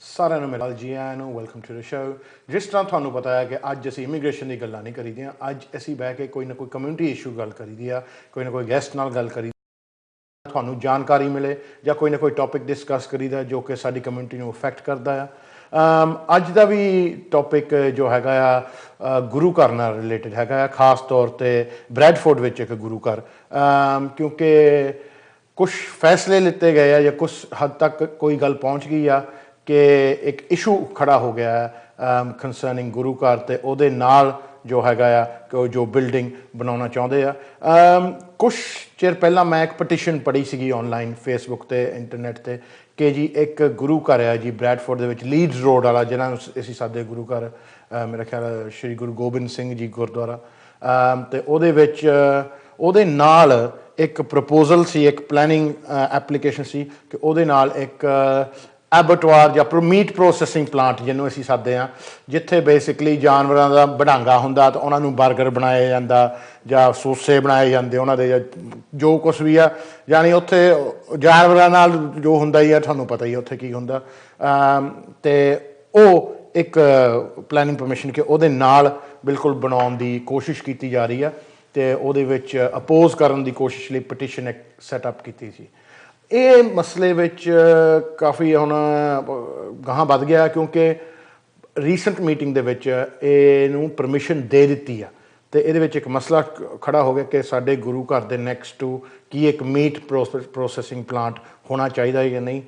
ਸਾਰਿਆਂ ਨੂੰ ਮਿਲਾਲ ਜੀ ਆਇਆਂ ਨੂੰ ਵੈਲਕਮ ਟੂ ਦ ਸ਼ੋ। ਜਿਸ ਤਰ੍ਹਾਂ ਤੁਹਾਨੂੰ ਪਤਾ ਹੈ ਕਿ ਅੱਜ ਅਸੀਂ ਇਮੀਗ੍ਰੇਸ਼ਨ ਦੀ ਗੱਲਾਂ ਨਹੀਂ ਕਰੀਦੀਆਂ, ਅੱਜ ਅਸੀਂ ਬਹਿ ਕੇ ਕੋਈ ਨਾ ਕੋਈ ਕਮਿਊਨਿਟੀ ਇਸ਼ੂ ਗੱਲ ਕਰੀਦੀ ਆ, ਕੋਈ ਨਾ ਕੋਈ ਗੈਸਟ ਨਾਲ ਗੱਲ ਕਰੀ, ਤੁਹਾਨੂੰ ਜਾਣਕਾਰੀ ਮਿਲੇ ਜਾਂ ਕੋਈ ਨਾ ਕੋਈ ਟੌਪਿਕ ਡਿਸਕਸ ਕਰੀਦਾ ਜੋ ਕਿ ਸਾਡੀ ਕਮਿਊਨਿਟੀ ਨੂੰ ਅਫੈਕਟ ਕਰਦਾ ਆ। ਅੱਜ ਦਾ ਵੀ ਟੌਪਿਕ ਜੋ ਹੈਗਾ ਆ ਗੁਰੂ ਘਰ ਨਾਲ ਰਿਲੇਟਡ ਹੈਗਾ ਆ, ਖਾਸ ਤੌਰ 'ਤੇ ਬਰੈਡਫੋਰਡ ਵਿੱਚ ਇੱਕ ਗੁਰੂ ਘਰ, ਕਿਉਂਕਿ ਕੁਛ ਫੈਸਲੇ ਲਿੱਤੇ ਗਏ ਆ ਜਾਂ ਕੁਛ ਹੱਦ ਤੱਕ ਕੋਈ ਗੱਲ ਪਹੁੰਚ ਗਈ ਆ ਕਿ ਇੱਕ ਇਸ਼ੂ ਖੜਾ ਹੋ ਗਿਆ ਹੈ ਕੰਸਰਨਿੰਗ ਗੁਰੂ ਘਰ ਅਤੇ ਉਹਦੇ ਨਾਲ ਜੋ ਹੈਗਾ ਆ ਕਿ ਉਹ ਜੋ ਬਿਲਡਿੰਗ ਬਣਾਉਣਾ ਚਾਹੁੰਦੇ ਆ। ਕੁਛ ਚਿਰ ਪਹਿਲਾਂ ਮੈਂ ਇੱਕ ਪਟੀਸ਼ਨ ਪੜ੍ਹੀ ਸੀਗੀ ਔਨਲਾਈਨ ਫੇਸਬੁੱਕ 'ਤੇ ਇੰਟਰਨੈਟ 'ਤੇ ਕਿ ਜੀ ਇੱਕ ਗੁਰੂ ਘਰ ਆ ਜੀ ਬਰੈਡਫੋਰਡ ਦੇ ਵਿੱਚ ਲੀਡਸ ਰੋਡ ਵਾਲਾ, ਜਿਹਨਾਂ ਨੂੰ ਅਸੀਂ ਸਾਦੇ ਗੁਰੂ ਘਰ, ਮੇਰਾ ਖਿਆਲ ਸ਼੍ਰੀ ਗੁਰੂ ਗੋਬਿੰਦ ਸਿੰਘ ਜੀ ਗੁਰਦੁਆਰਾ, ਅਤੇ ਉਹਦੇ ਵਿੱਚ ਉਹਦੇ ਨਾਲ ਇੱਕ ਪ੍ਰਪੋਜ਼ਲ ਸੀ, ਇੱਕ ਪਲੈਨਿੰਗ ਐਪਲੀਕੇਸ਼ਨ ਸੀ ਕਿ ਉਹਦੇ ਨਾਲ ਇੱਕ ਐਬਟਵਾਰ ਜਾਂ ਮੀਟ ਪ੍ਰੋਸੈਸਿੰਗ ਪਲਾਂਟ ਜਿਹਨੂੰ ਅਸੀਂ ਸੱਦਦੇ ਹਾਂ, ਜਿੱਥੇ ਬੇਸਿਕਲੀ ਜਾਨਵਰਾਂ ਦਾ ਵਡਾਂਗਾ ਹੁੰਦਾ ਤਾਂ ਉਹਨਾਂ ਨੂੰ ਬਰਗਰ ਬਣਾਇਆ ਜਾਂਦਾ ਜਾਂ ਸੋਸੇ ਬਣਾਏ ਜਾਂਦੇ ਉਹਨਾਂ ਦੇ, ਜਾਂ ਜੋ ਕੁਛ ਵੀ ਆ, ਯਾਨੀ ਉੱਥੇ ਜਾਨਵਰਾਂ ਨਾਲ ਜੋ ਹੁੰਦਾ ਹੀ ਆ, ਤੁਹਾਨੂੰ ਪਤਾ ਹੀ ਉੱਥੇ ਕੀ ਹੁੰਦਾ। ਅਤੇ ਉਹ ਇੱਕ ਪਲੈਨਿੰਗ ਪਰਮਿਸ਼ਨ ਕਿ ਉਹਦੇ ਨਾਲ ਬਿਲਕੁਲ ਬਣਾਉਣ ਦੀ ਕੋਸ਼ਿਸ਼ ਕੀਤੀ ਜਾ ਰਹੀ ਆ, ਅਤੇ ਉਹਦੇ ਵਿੱਚ ਅਪੋਜ਼ ਕਰਨ ਦੀ ਕੋਸ਼ਿਸ਼ ਲਈ ਪਟੀਸ਼ਨ ਇੱਕ ਸੈਟਅਪ ਕੀਤੀ ਸੀ। ਇਹ ਮਸਲੇ ਵਿੱਚ ਕਾਫੀ ਹੁਣ ਗਾਹਾਂ ਵੱਧ ਗਿਆ ਕਿਉਂਕਿ ਰੀਸੈਂਟ ਮੀਟਿੰਗ ਦੇ ਵਿੱਚ ਇਹਨੂੰ ਪਰਮਿਸ਼ਨ ਦੇ ਦਿੱਤੀ ਆ, ਅਤੇ ਇਹਦੇ ਵਿੱਚ ਇੱਕ ਮਸਲਾ ਖੜਾ ਹੋ ਗਿਆ ਕਿ ਸਾਡੇ ਗੁਰੂ ਘਰ ਦੇ ਨੈਕਸਟ ਟੂ ਕੀ ਇੱਕ ਮੀਟ ਪ੍ਰੋਸੈਸਿੰਗ ਪਲਾਂਟ ਹੋਣਾ ਚਾਹੀਦਾ ਹੈ ਜਾਂ ਨਹੀਂ,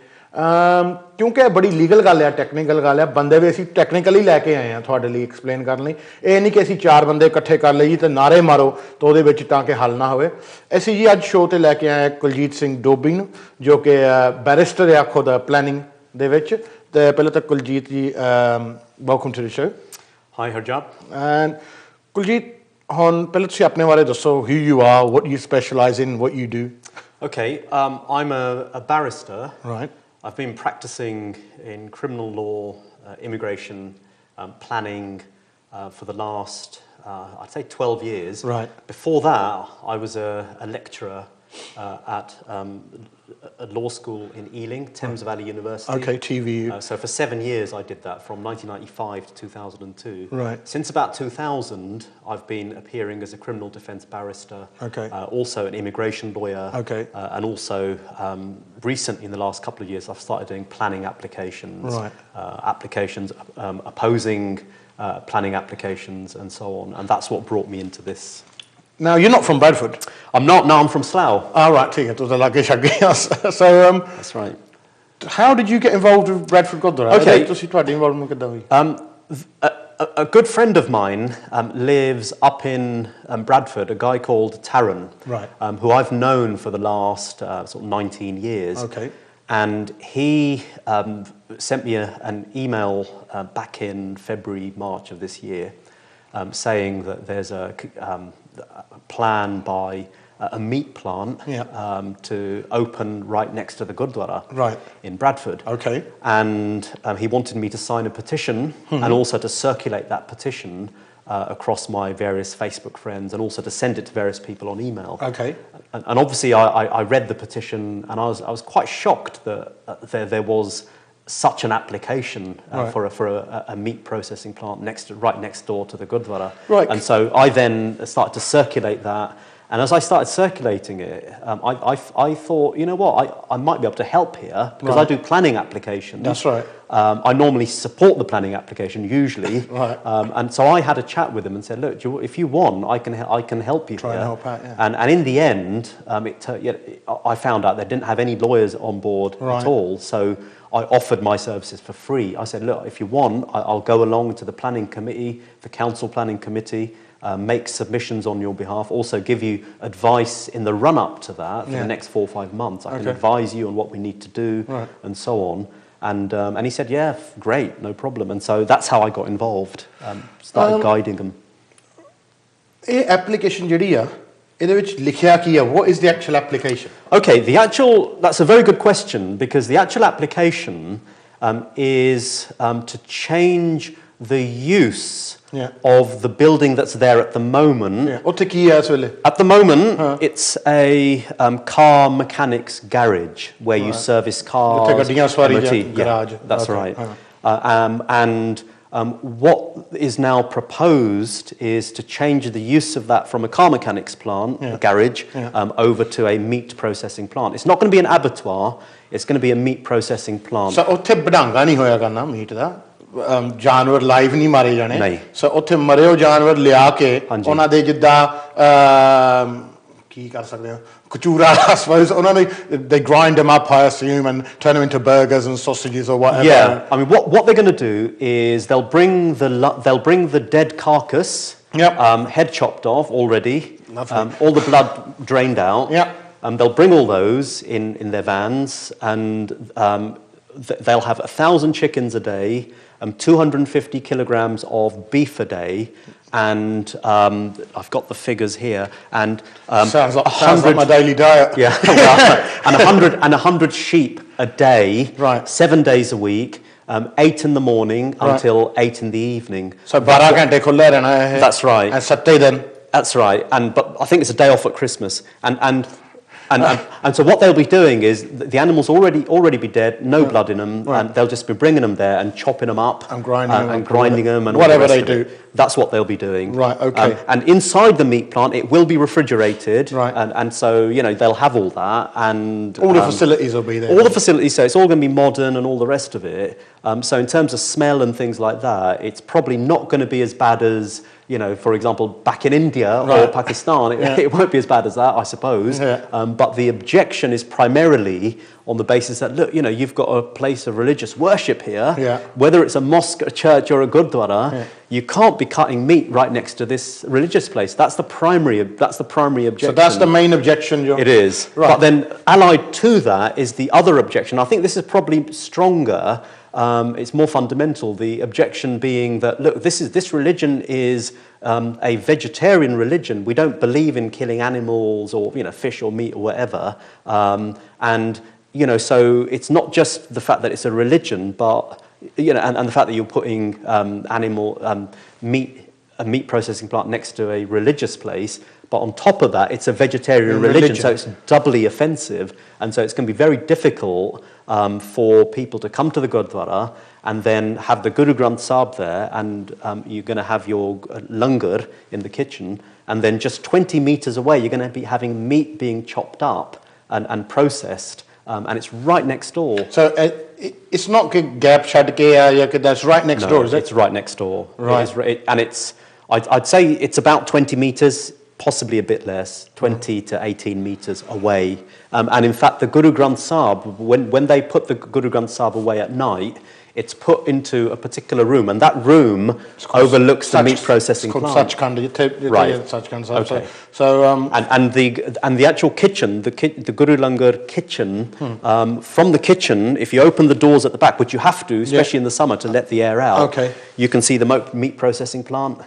ਕਿਉਂਕਿ ਇਹ ਬੜੀ ਲੀਗਲ ਗੱਲ ਆ, ਟੈਕਨੀਕਲ ਗੱਲ ਆ। ਬੰਦੇ ਵੀ ਅਸੀਂ ਟੈਕਨੀਕਲੀ ਲੈ ਕੇ ਆਏ ਹਾਂ ਤੁਹਾਡੇ ਲਈ ਐਕਸਪਲੇਨ ਕਰਨ ਲਈ। ਇਹ ਨਹੀਂ ਕਿ ਅਸੀਂ ਚਾਰ ਬੰਦੇ ਇਕੱਠੇ ਕਰ ਲਈਏ ਅਤੇ ਨਾਅਰੇ ਮਾਰੋ ਤਾਂ ਉਹਦੇ ਵਿੱਚ ਤਾਂ ਕਿ ਹੱਲ ਨਾ ਹੋਵੇ। ਅਸੀਂ ਜੀ ਅੱਜ ਸ਼ੋਅ 'ਤੇ ਲੈ ਕੇ ਆਏ ਕੁਲਜੀਤ ਸਿੰਘ ਡੋਬੀ ਨੂੰ, ਜੋ ਕਿ ਬੈਰਿਸਟਰ ਆ ਖੁਦ ਪਲੈਨਿੰਗ ਦੇ ਵਿੱਚ। ਅਤੇ ਪਹਿਲਾਂ ਤਾਂ Kuljeet ji welcome to the show. Hi Harjap. And Kuljeet, ਹੁਣ ਪਹਿਲਾਂ ਤੁਸੀਂ ਆਪਣੇ ਬਾਰੇ ਦੱਸੋ, who you are, what you specialise in, what you do. Okay, I'm a barrister. Right. I've been practicing in criminal law, immigration, planning for the last, I'd say 12 years. Right. Before that, I was a lecturer at a law school in Ealing, Thames Valley University. Okay, TVU. So for 7 years I did that, from 1995 to 2002. Right. Since about 2000, I've been appearing as a criminal defence barrister. Okay. Also an immigration lawyer. Okay. And also recently, in the last couple of years, I've started doing planning applications. Right. Applications, opposing planning applications and so on. And that's what brought me into this. Now, you're not from Bradford. I'm not. No, I'm from Slough. Oh, right. ठीक है, तो लागे शागे। So, that's right. How did you get involved with Bradford Gurdwara? Okay. ਤੁਸੀਂ ਤੁਹਾਡੀ involvement ਕਿੱਦਾਂ ਹੋਈ? A good friend of mine lives up in Bradford, a guy called Taran, Right. Who I've known for the last sort of 19 years. Okay. And he sent me an email back in February, March of this year, saying that there's a plan by a meat plant, Yeah. to open right next to the Gurdwara, Right. in Bradford. Okay. And he wanted me to sign a petition, and also to circulate that petition across my various Facebook friends, and also to send it to various people on email. Okay. And obviously I read the petition, and I was quite shocked that there was such an application Right. for a meat processing plant right next door to the Gurdwara. Right. And so I then started to circulate that. And as I started circulating it, I thought, you know what, I might be able to help here, because Right. I do planning applications. That's right. I normally support the planning application, usually. Right. And so I had a chat with him and said, look, if you want, I can help you Try here. and help out, yeah. And in the end, I found out they didn't have any lawyers on board Right. at all. So I offered my services for free. I said, look, if you want, I'll go along to the planning committee, the council planning committee, make submissions on your behalf, also give you advice in the run-up to that for Yeah. the next 4 or 5 months. I can Okay. advise you on what we need to do, Right. and so on. And he said, yeah, great, no problem. And so that's how I got involved, started guiding them. ਇਹ application ਜਿਹੜੀ ਆ ਇਹਦੇ ਵਿੱਚ ਲਿਖਿਆ ਕੀ ਆ? What is the actual application? Okay, that's a very good question, because the actual application is to change the use of the building that's there at the moment. At the moment, it's a car mechanics garage where you service cars. Garage. That's right. And what is now proposed is to change the use of that from a car mechanics plant, a garage, over to a meat processing plant. It's not going to be an abattoir, it's going to be a meat processing plant. So ਉੱਥੇ ਬੜਾਂਗਾ ਨਹੀਂ ਹੋਇਆ ਕਰਨਾ meat ਦਾ ਜਾਨਵਰ live ਨਹੀਂ ਮਾਰੇ ਜਾਣੇ ਸੋ ਉੱਥੇ ਮਰੇ ਹੋ ਜਾਨਵਰ ਲਿਆ ਕੇ ਉਹਨਾਂ ਦੇ ਜਿੱਦਾਂ ਕੀ ਕਰ ਸਕਦੇ ਹੋ Kuchura, I suppose. They grind them up, I assume, and turn them into burgers and sausages or whatever. Yeah, I mean, what they're going to do is they'll bring the dead carcass, head chopped off already, all the blood drained out. They'll bring all those in their vans, and they'll have 1,000 chickens a day, 250 kilograms of beef a day. And I've got the figures here, and sounds like my daily diet. Yeah, and 100 sheep a day, 7 days a week, 8 in the morning until 8 in the evening. So 12 घंटे खुले रहना है. That's right. And Saturday then. That's right. But I think it's a day off at Christmas, and so what they'll be doing is the animals already be dead, no blood in them, and they'll just be bringing them there and chopping them up and grinding them and whatever they do. That's what they'll be doing. Right. Okay. And inside the meat plant, it will be refrigerated. Right. And so they'll have all that and all the facilities will be there. All the facilities. So it's all going to be modern and all the rest of it. So in terms of smell and things like that, it's probably not going to be as bad as for example, back in India or Pakistan, it won't be as bad as that, I suppose. But the objection is primarily on the basis that, look, you've got a place of religious worship here. Whether it's a mosque, a church, or a Gurdwara, you can't be cutting meat right next to this religious place. That's the primary objection. So that's the main objection. It is. Right. But then allied to that is the other objection. I think this is probably stronger. It's more fundamental. The objection being that, look, this religion is a vegetarian religion. We don't believe in killing animals or fish or meat or whatever. And so it's not just the fact that it's a religion, but and the fact that you're putting a meat processing plant next to a religious place. But on top of that, it's a vegetarian religion, so it's doubly offensive. And so it's going to be very difficult for people to come to the Gurdwara and then have the Guru Granth Sahib there, and you're going to have your langar in the kitchen, and then just 20 metres away, you're going to be having meat being chopped up and processed, and it's right next door. So it's not a gap that's right next door, is it? It's right next door. Right. I'd say it's about 20 metres, possibly a bit less, 20 to 18 metres away. And in fact, the Guru Granth Sahib, when they put the Guru Granth Sahib away at night, it's put into a particular room, and that room overlooks the meat processing plant. Right. Okay. So and the actual kitchen, the Guru Langar kitchen, from the kitchen, if you open the doors at the back, which you have to, especially in the summer, to let the air out, you can see the meat processing plant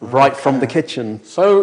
right from the kitchen. So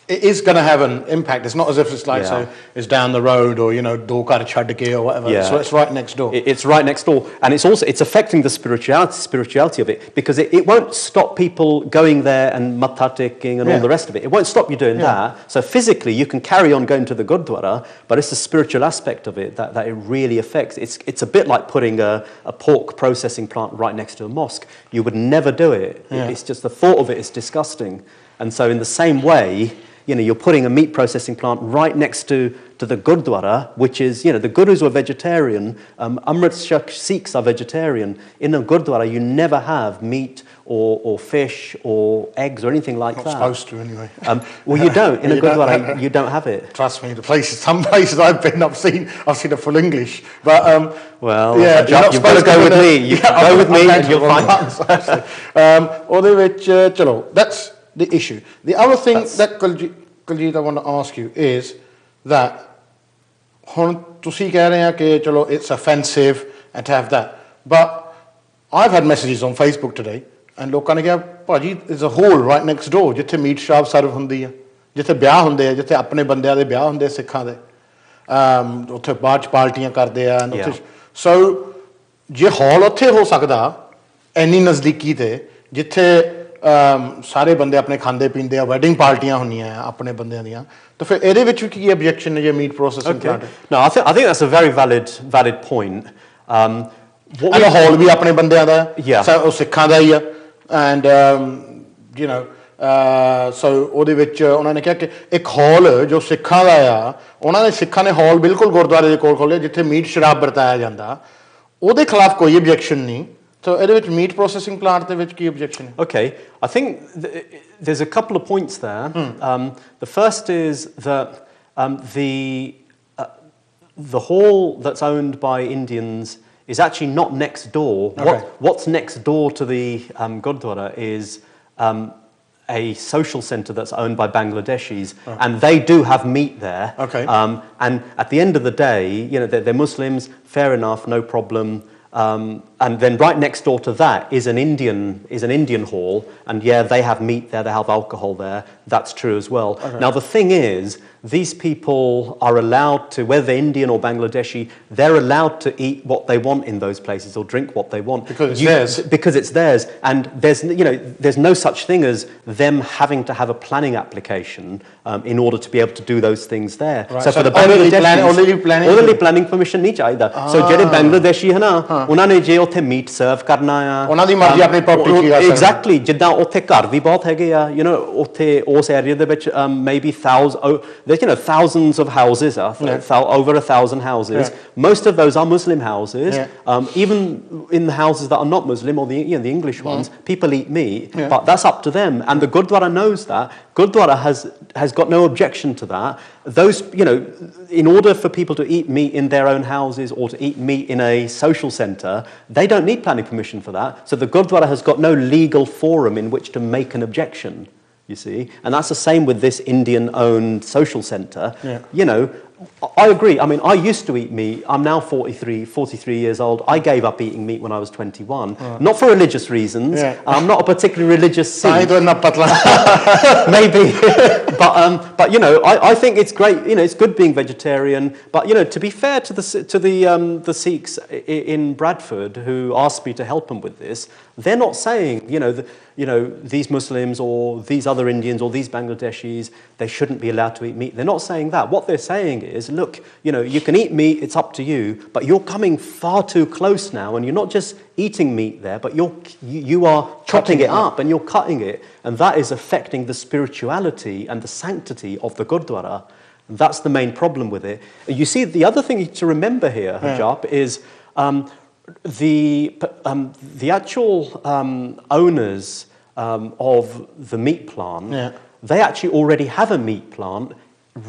it is going to have an impact. It's not as if it's like so it's down the road or do kar chhad ke or whatever. So it's right next door. It's right next door, and it's affecting the spirituality of it, because it won't stop people going there and matha taking and all the rest of it. It won't stop you doing that. So physically you can carry on going to the Gurdwara, but it's the spiritual aspect of it that it really affects. It's a bit like putting a pork processing plant right next to a mosque. You would never do it. It's just the thought of it is disgusting. And so in the same way, you're putting a meat processing plant right next to the Gurdwara, which is, the Gurus were vegetarian. Amritsar Sikhs are vegetarian. In a Gurdwara, you never have meat or fish or eggs or anything like that. Not supposed to, anyway. Well, you don't. In a Gurdwara, you don't have it. Trust me, some places I've been, I've seen it full English. But you've got to go with me. You go with me, and you'll find it. That's the issue. The other thing that Kuljeet, I want to ask you is that it's offensive and to have that. But I've had messages on Facebook today, and ਲੋਕਾਂ ਨੇ ਕਿਹਾ ਭਾਜੀ there's a hole right next door ਜਿੱਥੇ meat shop ਸਰਵ ਹੁੰਦੀ ਹੈ, ਜਿੱਥੇ ਵਿਆਹ ਹੁੰਦੇ ਆ, ਜਿੱਥੇ ਆਪਣੇ ਬੰਦਿਆਂ ਦੇ ਵਿਆਹ ਹੁੰਦੇ ਸਿੱਖਾਂ ਦੇ, ਉੱਥੇ ਬਾਅਦ ਚ ਪਾਰਟੀਆਂ ਕਰਦੇ ਆ, ਸੋ ਜੇ ਹਾਲ ਉੱਥੇ ਹੋ ਸਕਦਾ ਇੰਨੀ ਨਜ਼ਦੀਕੀ ਤੇ ਜਿੱਥੇ ਸਾਰੇ ਬੰਦੇ ਆਪਣੇ ਖਾਂਦੇ ਪੀਂਦੇ ਆ ਵੈਡਿੰਗ ਪਾਰਟੀਆਂ ਹੁੰਦੀਆਂ ਆ ਆਪਣੇ ਬੰਦਿਆਂ ਦੀਆਂ ਤਾਂ ਫਿਰ ਇਹਦੇ ਵਿੱਚ ਕੀ objection ਹੈ ਜੇ meat processing plant No, I think that's a very valid point. ਹਾਲ ਵੀ ਆਪਣੇ ਬੰਦਿਆਂ ਦਾ Yeah. ਉਹ ਸਿੱਖਾਂ ਦਾ ਹੀ ਆ ਐਂਡ ਯੂ نو ਸੋ ਉਹਦੇ ਵਿੱਚ ਉਹਨਾਂ ਨੇ ਕਿਹਾ ਕਿ ਇੱਕ ਹਾਲ ਜੋ ਸਿੱਖਾਂ ਦਾ ਆ ਉਹਨਾਂ ਨੇ ਸਿੱਖਾਂ ਨੇ ਹਾਲ ਬਿਲਕੁਲ ਗੁਰਦੁਆਰੇ ਦੇ ਕੋਲ ਖੋਲ੍ਹਿਆ ਜਿੱਥੇ ਮੀਟ ਸ਼ਰਾਬ ਵਰਤਾਇਆ ਜਾਂਦਾ ਉਹਦੇ ਖਿਲਾਫ ਕੋਈ objection ਨਹੀਂ so ਇਹਦੇ ਵਿੱਚ ਮੀਟ ਪ੍ਰੋਸੈਸਿੰਗ ਪਲਾਂਟ ਦੇ ਵਿੱਚ ਕੀ objection ਹੈ Okay, I think there's a couple of points there. The first is that the hall that's owned by Indians is actually not next door. Okay. What's next door to the Gurdwara is a social centre that's owned by Bangladeshis, and they do have meat there. Okay. And at the end of the day, you know, they're Muslims, fair enough, no problem. And then right next door to that is an Indian hall, and yeah, they have meat there, they have alcohol there. That's true as well. Okay. Now the thing is, these people are allowed to, whether they're Indian or Bangladeshi, they're allowed to eat what they want in those places or drink what they want because it's theirs. Because it's theirs, and there's no such thing as them having to have a planning application in order to be able to do those things there. Right. So for the Bangladeshis, only planning permission नहीं चाहिए. So ਜਿਹੜੇ Bangladeshi है ना, ਉਹਨਾਂ ਨੇ ਜੇ ਉੱਥੇ meat ਸਰਵ ਕਰਨਾ ਆ ਉਹਨਾਂ ਦੀ ਮਰਜ਼ੀ ਆਪਣੀ ਪ੍ਰਾਪਰਟੀ ਕੀ ਕਰ ਸਕਦੇ ਐਗਜ਼ੈਕਟਲੀ ਜਿੱਦਾਂ ਉੱਥੇ ਘਰ ਵੀ ਬਹੁਤ ਹੈਗੇ ਆ ਯੂ نو ਉੱਥੇ ਉਸ ਏਰੀਆ ਦੇ ਵਿੱਚ maybe thousands of houses over 1,000 houses. Most of those are Muslim houses. Even in the houses that are not Muslim or the English ones, people eat meat, but that's up to them, and the Gurdwara knows that. Gurdwara has got no objection to that. Those, in order for people to eat meat in their own houses or to eat meat in a social centre, they don't need planning permission for that. So the Gurdwara has got no legal forum in which to make an objection, you see. And that's the same with this Indian-owned social centre. I agree. I mean, I used to eat meat. I'm now 43 years old. I gave up eating meat when I was 21. Not for religious reasons. I'm not a particularly religious Sikh. Maybe. But I think it's great. It's good being vegetarian. But, to be fair to the Sikhs in Bradford who asked me to help them with this, they're not saying, these Muslims or these other Indians or these Bangladeshis, they shouldn't be allowed to eat meat. They're not saying that. What they're saying is, look, you can eat meat, it's up to you, but you're coming far too close now, and you're not just eating meat there, but you are chopping it up and you're cutting it, and that is affecting the spirituality and the sanctity of the Gurdwara. And that's the main problem with it. You see, the other thing to remember here, Harjap, is the actual owners of the meat plant, they actually already have a meat plant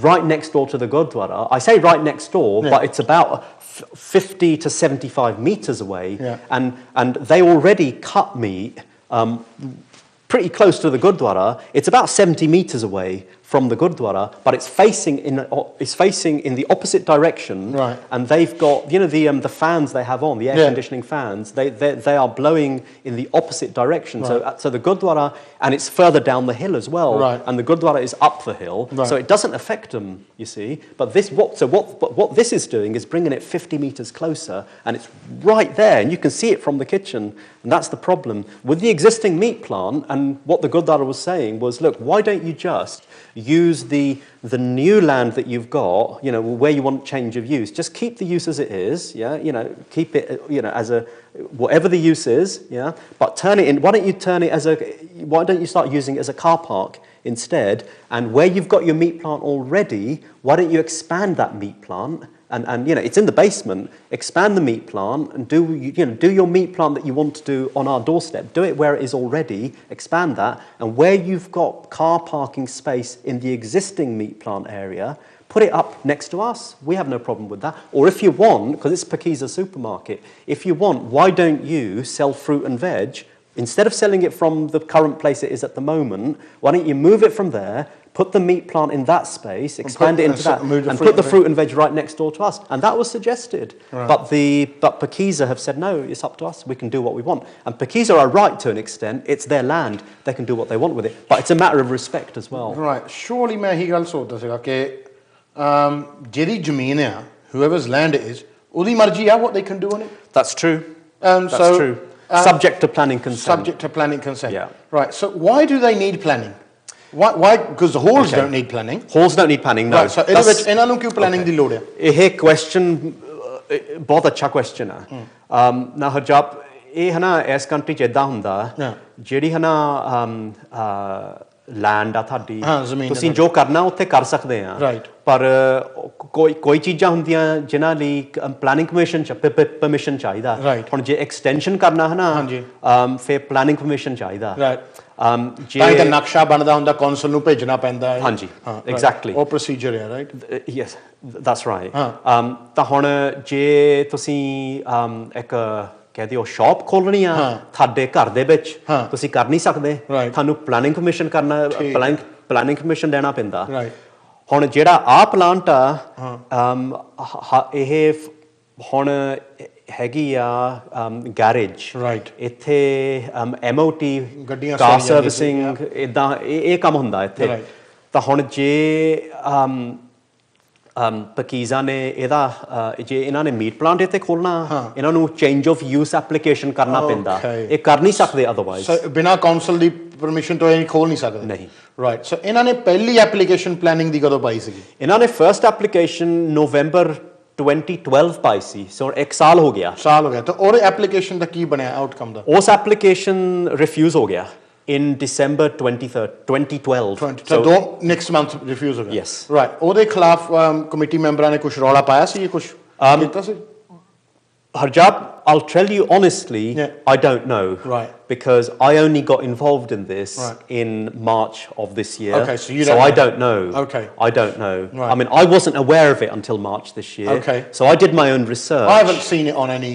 right next door to the Gurdwara. I say right next door, but it's about 50 to 75 metres away, and they already cut meat pretty close to the Gurdwara. It's about 70 metres away from the Gurdwara, but it's facing in the opposite direction, and they've got the fans they have on, the air conditioning fans. They are blowing in the opposite direction. So the Gurdwara, and it's further down the hill as well, and the Gurdwara is up the hill, so it doesn't affect them, you see. But what this is doing is bringing it 50 metres closer, and it's right there, and you can see it from the kitchen, and that's the problem with the existing meat plant. And what the Gurdwara was saying was, look, why don't you just use the new land that you've got, where you want change of use, just keep the use as it is, keep it, as a, whatever the use is, but turn it in, why don't you start using it as a car park instead, and where you've got your meat plant already, why don't you expand that meat plant, and it's in the basement, expand the meat plant and do your meat plant that you want to do on our doorstep, do it where it is already, expand that, and where you've got car parking space in the existing meat plant area, put it up next to us. We have no problem with that. Or if you want, because it's Pakiza supermarket, if you want, why don't you sell fruit and veg? Instead of selling it from the current place it is at the moment, why don't you move it from there, put the meat plant in that space, expand it into that, and put the fruit and veg right next door to us. And that was suggested. But Pakiza have said, no, it's up to us. We can do what we want. And Pakiza are right to an extent. It's their land. They can do what they want with it. But it's a matter of respect as well. Right. Surely मैं ही गल सोचता सीगा कि Jerry ज़मीन है, whoever's land it is, ਉਹਦੀ ਮਰਜ਼ੀ ਆ what they can do on it. That's true. That's true. Subject to planning consent. Subject to planning consent. Yeah. Right. So why do they need planning? Why? Because the halls don't need planning. Halls don't need planning, no. Right. So ਇਹਦੇ ਵਿੱਚ ਇਹਨਾਂ ਨੂੰ ਕਿਉਂ planning ਦੀ ਲੋੜ ਹੈ? ਇਹ question ਬਹੁਤ ਅੱਛਾ question ਆ। ਨਾ ਹਰਜਾਪ ਇਹ ਹੈ ਨਾ ਇਸ ਕੰਟਰੀ ਚ ਇਦਾਂ ਹੁੰਦਾ ਜਿਹੜੀ ਹੈ ਨਾ ਲੈਂਡ ਆ ਤੁਹਾਡੀ ਤੁਸੀਂ ਜੋ ਕਰਨਾ ਉੱਥੇ ਕਰ ਸਕਦੇ ਆ ਪਰ ਕੋਈ ਚੀਜ਼ਾਂ ਹੁੰਦੀਆਂ ਜਿਨ੍ਹਾਂ ਲਈ ਪਲੈਨਿੰਗ ਕਮਿਸ਼ਨ ਚ ਪਰਮਿਸ਼ਨ ਚਾਹੀਦਾ ਹੁਣ ਜੇ ਐਕਸਟੈਂਸ਼ਨ ਕਰਨਾ ਹੈ ਨਾ ਫਿਰ ਪਲੈਨਿੰਗ ਕਮਿਸ਼ਨ ਚਾਹੀਦਾ ਤਾਂ ਇਹਦਾ ਨਕਸ਼ਾ ਬਣਦਾ ਹੁੰਦਾ ਕੌਂਸਲ ਨੂੰ ਭੇਜਣਾ ਪੈਂਦਾ ਹੈ ਹਾਂਜੀ ਐਗਜ਼ੈਕਟਲੀ ਉਹ ਪ੍ਰੋਸੀਜਰ ਹੈ ਰਾਈਟ ਯੈਸ ਦੈਟਸ ਰਾਈਟ ਤਾਂ ਹੁਣ ਜੇ ਤੁਸੀਂ ਇੱਕ कहते हो शॉप खोलनी आ थाडे घर दे विच तुसी कर नहीं सकदे थानू प्लानिंग कमीशन करना प्लानिंग कमीशन देना पैंदा हुण जेड़ा आ प्लांट आ इह हुण हैगी आ गैरेज इत्थे MOT कार सर्विसिंग इदां ਇਹ ਕੰਮ ਹੁੰਦਾ ਇੱਥੇ ਤਾਂ ਹੁਣ ਜੇ ਪਕੀਜ਼ਾ ਨੇ ਇਹਦਾ ਜੇ ਇਹਨਾਂ ਨੇ ਮੀਟ ਪਲਾਂਟ ਇੱਥੇ ਖੋਲਣਾ ਇਹਨਾਂ ਨੂੰ ਚੇਂਜ ਆਫ ਯੂਸ ਐਪਲੀਕੇਸ਼ਨ ਕਰਨਾ ਪੈਂਦਾ ਇਹ ਕਰ ਨਹੀਂ ਸਕਦੇ ਅਦਰਵਾਈਜ਼ ਬਿਨਾ ਕਾਉਂਸਲ ਦੀ ਪਰਮਿਸ਼ਨ ਤੋਂ ਇਹ ਖੋਲ ਨਹੀਂ ਸਕਦੇ ਨਹੀਂ ਰਾਈਟ ਸੋ ਇਹਨਾਂ ਨੇ ਪਹਿਲੀ ਐਪਲੀਕੇਸ਼ਨ ਪਲੈਨਿੰਗ ਦੀ ਕਦੋਂ ਪਾਈ ਸੀਗੀ ਇਹਨਾਂ ਨੇ ਫਰਸਟ ਐਪਲੀਕੇਸ਼ਨ ਨਵੰਬਰ 2012 ਪਾਈ ਸੀ ਸੋ 1 ਸਾਲ ਹੋ ਗਿਆ ਤਾਂ ਉਹਦੇ ਐਪਲੀਕੇਸ਼ਨ ਦਾ ਕੀ ਬਣਿਆ ਆਊਟਕਮ ਦਾ ਉਸ ਐਪਲੀਕੇਸ਼ਨ ਰਿਫਿਊਜ਼ ਹੋ ਗਿਆ in December 2012 so next month refuse ho gaya yes right ਉਹਦੇ ਖਿਲਾਫ ਕਮੇਟੀ ਮੈਂਬਰਾਂ ਨੇ ਕੁਝ ਰੌਲਾ ਪਾਇਆ ਸੀ ਇਹ ਕੁਝ ਕੀਤਾ ਸੀ Harjap, I'll tell you honestly, I don't know. Right. Because I only got involved in this in March of this year. Okay, so you don't know. I don't know. Okay. I don't know. Right. I mean, I wasn't aware of it until March this year. Okay. So I did my own research. I haven't seen it on any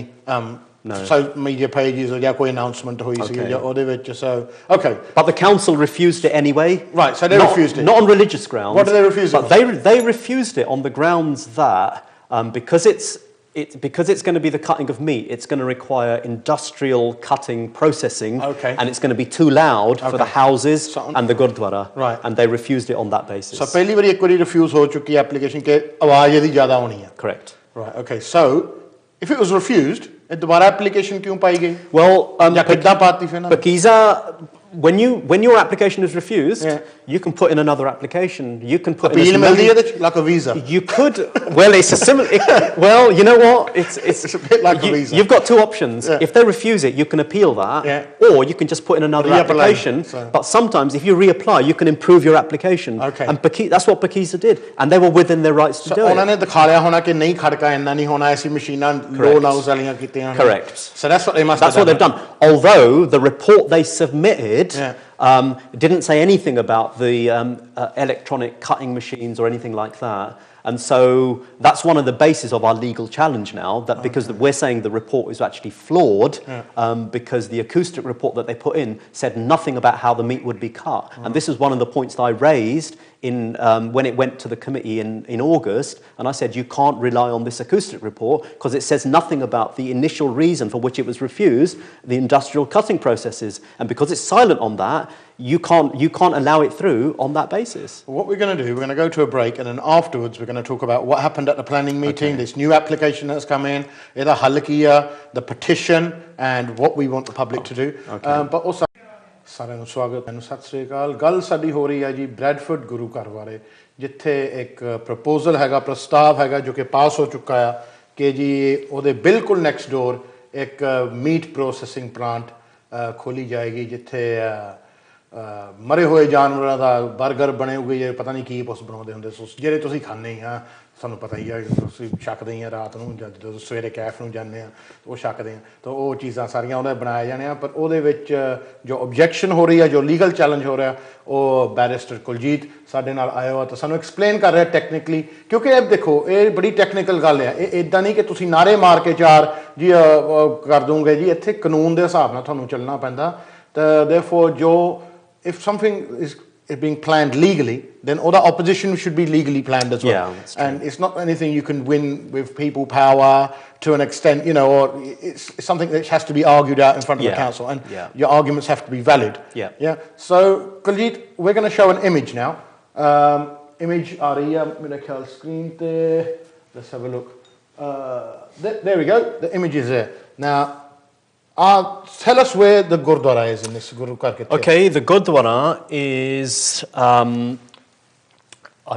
social media pages or koi announcement hui si ya ode vich so okay but the council refused it anyway right so they refused it not on religious grounds what did they refuse but they refused it on the grounds that because it's going to be the cutting of meat it's going to require industrial cutting processing and it's going to be too loud for the houses and the Gurdwara and they refused it on that basis so pehli bari ek bari refuse ho chuki application ke awaaz edi zyada honi hai correct right okay so if it was refused दोबारा application क्यों पाई गई well या कितना पाती फिर ना Bakiza when your application is refused you can put in another application you can put appeal mildi hai like a visa you could well it's a similar well you know what it's a bit like a visa you've got two options if they refuse it you can appeal that or you can just put in another application but sometimes if you reapply you can improve your application and that's what Bakiza did and they were within their rights to do it ਉਹਨਾਂ ਨੇ ਦਿਖਾ ਲਿਆ ਹੋਣਾ ਕਿ ਨਹੀਂ ਖੜਕਾ ਇੰਨਾ ਨਹੀਂ ਹੋਣਾ ਐਸੀ ਮਸ਼ੀਨਾਂ ਲੋਨ ਹਾਊਸ ਵਾਲੀਆਂ ਕੀਤੀਆਂ correct so that's what they've done although the report they submitted didn't say anything about the electronic cutting machines or anything like that. And so that's one of the bases of our legal challenge now, that because we're saying the report is actually flawed because the acoustic report that they put in said nothing about how the meat would be cut. And this is one of the points that I raised when it went to the committee in August, and I said you can't rely on this acoustic report because it says nothing about the initial reason for which it was refused, the industrial cutting processes, and because it's silent on that, you can't allow it through on that basis. What we're going to do, we're going to go to a break, and then afterwards we're going to talk about what happened at the planning meeting, this new application that's come in, the petition, and what we want the public to do. But also ਸਾਰਿਆਂ ਨੂੰ ਸਵਾਗਤ ਹੈ ਸਤਿ ਸ੍ਰੀ ਅਕਾਲ ਗੱਲ ਸਾਡੀ ਹੋ ਰਹੀ ਹੈ ਜੀ ਬ੍ਰੈਡਫੋਰਡ ਗੁਰੂ ਘਰ ਬਾਰੇ ਜਿੱਥੇ ਇੱਕ ਪ੍ਰਪੋਜ਼ਲ ਹੈਗਾ ਪ੍ਰਸਤਾਵ ਹੈਗਾ ਜੋ ਕਿ ਪਾਸ ਹੋ ਚੁੱਕਾ ਆ ਕਿ ਜੀ ਉਹਦੇ ਬਿਲਕੁਲ ਨੈਕਸਟ ਡੋਰ ਇੱਕ ਮੀਟ ਪ੍ਰੋਸੈਸਿੰਗ ਪਲਾਂਟ ਖੋਲੀ ਜਾਏਗੀ ਜਿੱਥੇ ਮਰੇ ਹੋਏ ਜਾਨਵਰਾਂ ਦਾ 버ਗਰ ਬਣੇ ਹੋਏ ਪਤਾ ਨਹੀਂ ਕੀ ਕੁਛ ਬਣਾਉਂਦੇ ਹੁੰਦੇ ਜਿਹੜੇ ਤੁਸੀਂ ਖਾਂਦੇ ਹੀ ਆ ਸਾਨੂੰ ਪਤਾ ਹੀ ਆ ਤੁਸੀਂ ਛਕਦੇ ਹੀ ਆ ਰਾਤ ਨੂੰ ਜਾਂ ਜਦੋਂ ਸਵੇਰੇ ਕੈਫ ਨੂੰ ਜਾਂਦੇ ਆ ਉਹ ਛਕਦੇ ਆ ਤਾਂ ਉਹ ਚੀਜ਼ਾਂ ਸਾਰੀਆਂ ਉਹਦੇ ਬਣਾਏ ਜਾਣੇ ਆ ਪਰ ਉਹਦੇ ਵਿੱਚ ਜੋ ਓਬਜੈਕਸ਼ਨ ਹੋ ਰਹੀ ਆ ਜੋ ਲੀਗਲ ਚੈਲੰਜ ਹੋ ਰਿਹਾ ਉਹ ਬੈਰਿਸਟਰ ਕੁਲਜੀਤ ਸਾਡੇ ਨਾਲ ਆਇਆ ਹੋਇਆ ਤਾਂ ਸਾਨੂੰ ਐਕਸਪਲੇਨ ਕਰ ਰਿਹਾ ਟੈਕਨੀਕਲੀ ਕਿਉਂਕਿ ਇਹ ਦੇਖੋ ਇਹ ਬੜੀ ਟੈਕਨੀਕਲ ਗੱਲ ਆ ਇਹ ਇੱਦਾਂ ਨਹੀਂ ਕਿ ਤੁਸੀਂ ਨਾਰੇ ਮਾਰ ਕੇ ਚਾਰ ਜੀ ਕਰ ਦੂੰਗੇ ਜੀ ਇੱਥੇ ਕਾਨੂੰਨ ਦੇ ਹਿਸਾਬ ਨਾਲ ਤੁਹਾਨੂੰ ਚੱਲਣਾ ਪੈਂਦਾ ਤਾਂ ਦੇਅਰਫੋਰ ਜੋ if something is being planned legally, then all the opposition should be legally planned as well. Yeah, and it's not anything you can win with people power to an extent, you know, or it's something that has to be argued out in front of the council, and your arguments have to be valid. Yeah. So, Kuljeet, we're going to show an image now. Image aa rahi hai mere khayal screen te. Let's have a look. There we go. The image is there. Now, Tell us where the Gurdwara is in this Guru Karket. Okay, the Gurdwara is, I'm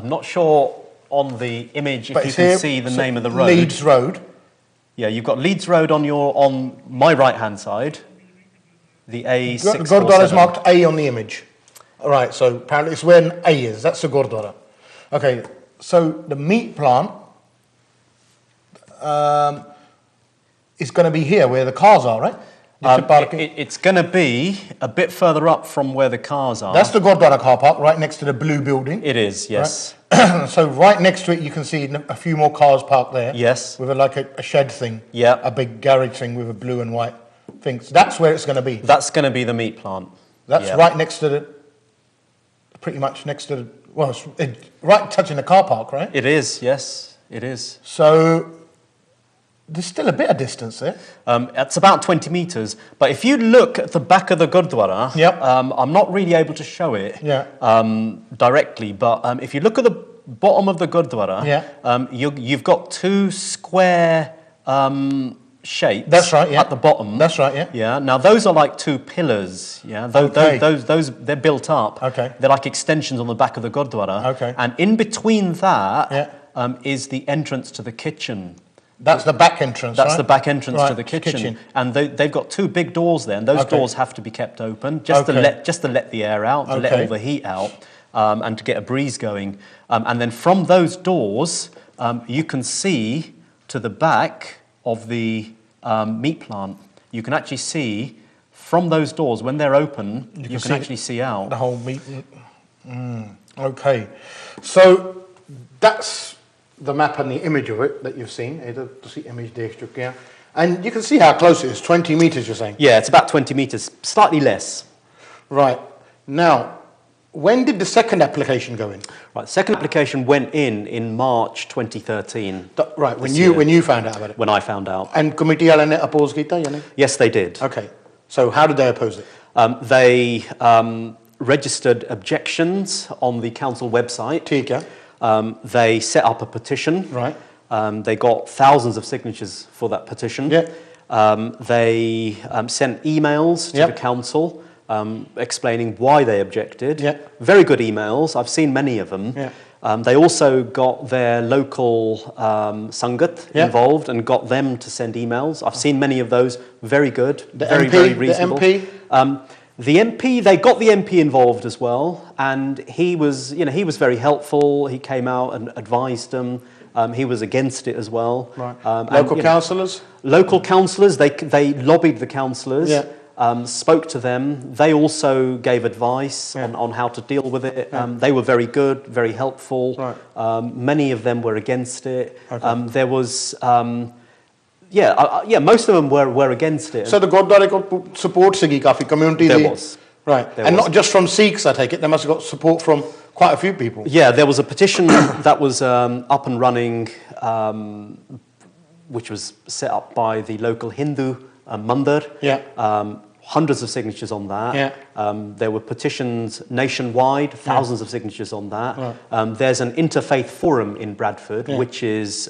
not sure on the image if you can see the name of the road. Leeds Road. Yeah, you've got Leeds Road on my right-hand side, the A647. Gurdwara is marked A on the image. All right, so apparently it's where A is. That's the Gurdwara. Okay, so the meat plant is going to be here where the cars are, right? It's going to be a bit further up from where the cars are. That's the Gurdwara car park, right next to the blue building. It is, yes. Right? So right next to it, you can see a few more cars parked there. Yes. With a shed thing. Yeah. A big garage thing with a blue and white thing. So that's where it's going to be. That's going to be the meat plant. That's right next to pretty much next to right touching the car park, right? It is, yes, it is. So there's still a bit of distance there. It's about 20 metres. But if you look at the back of the Gurdwara, I'm not really able to show it directly, but if you look at the bottom of the Gurdwara, you've got two square shapes. That's right, at the bottom. That's right, yeah. Yeah. Now those are like two pillars. Yeah. Those they're built up. Okay. They're like extensions on the back of the Gurdwara. Okay. And in between that is the entrance to the kitchen. That's the back entrance. That's the back entrance to the kitchen. And they've got two big doors there, and those doors have to be kept open just to let the air out, to let all the heat out, and to get a breeze going. And then from those doors, you can see to the back of the meat plant. You can actually see from those doors when they're open. You can actually see out the whole meat. Okay, so that's the map and the image of it that you've seen. And you can see how close it is. 20 meters, you're saying? Yeah, it's about 20 meters, slightly less. Right. Now, when did the second application go in? Right, the second application went in March 2013. Right, when you found out about it? When I found out. And committee wale ne oppose kita, yani? Yes, they did. Okay. So how did they oppose it? They registered objections on the council website. ठीक है. They set up a petition. Right. They got thousands of signatures for that petition. Yeah. They sent emails to the council explaining why they objected. Yeah. Very good emails. I've seen many of them. Yeah. They also got their local Sangat involved and got them to send emails. I've seen many of those. Very good. Very reasonable. The MP? The MP, they got the MP involved as well, and he was very helpful. He came out and advised them. He was against it as well. Right. Local councillors? Local councillors, they lobbied the councillors, spoke to them. They also gave advice on how to deal with it. They were very good, very helpful. Right. Many of them were against it. Okay. There was... most of them were against it. So the Gurdwara got support sigi kafi community. There was. Right. And not just from Sikhs, I take it. They must have got support from quite a few people. Yeah, there was a petition that was up and running, which was set up by the local Hindu mandir. Yeah. Hundreds of signatures on that. Yeah. There were petitions nationwide, thousands of signatures on that. Right. There's an interfaith forum in Bradford, which has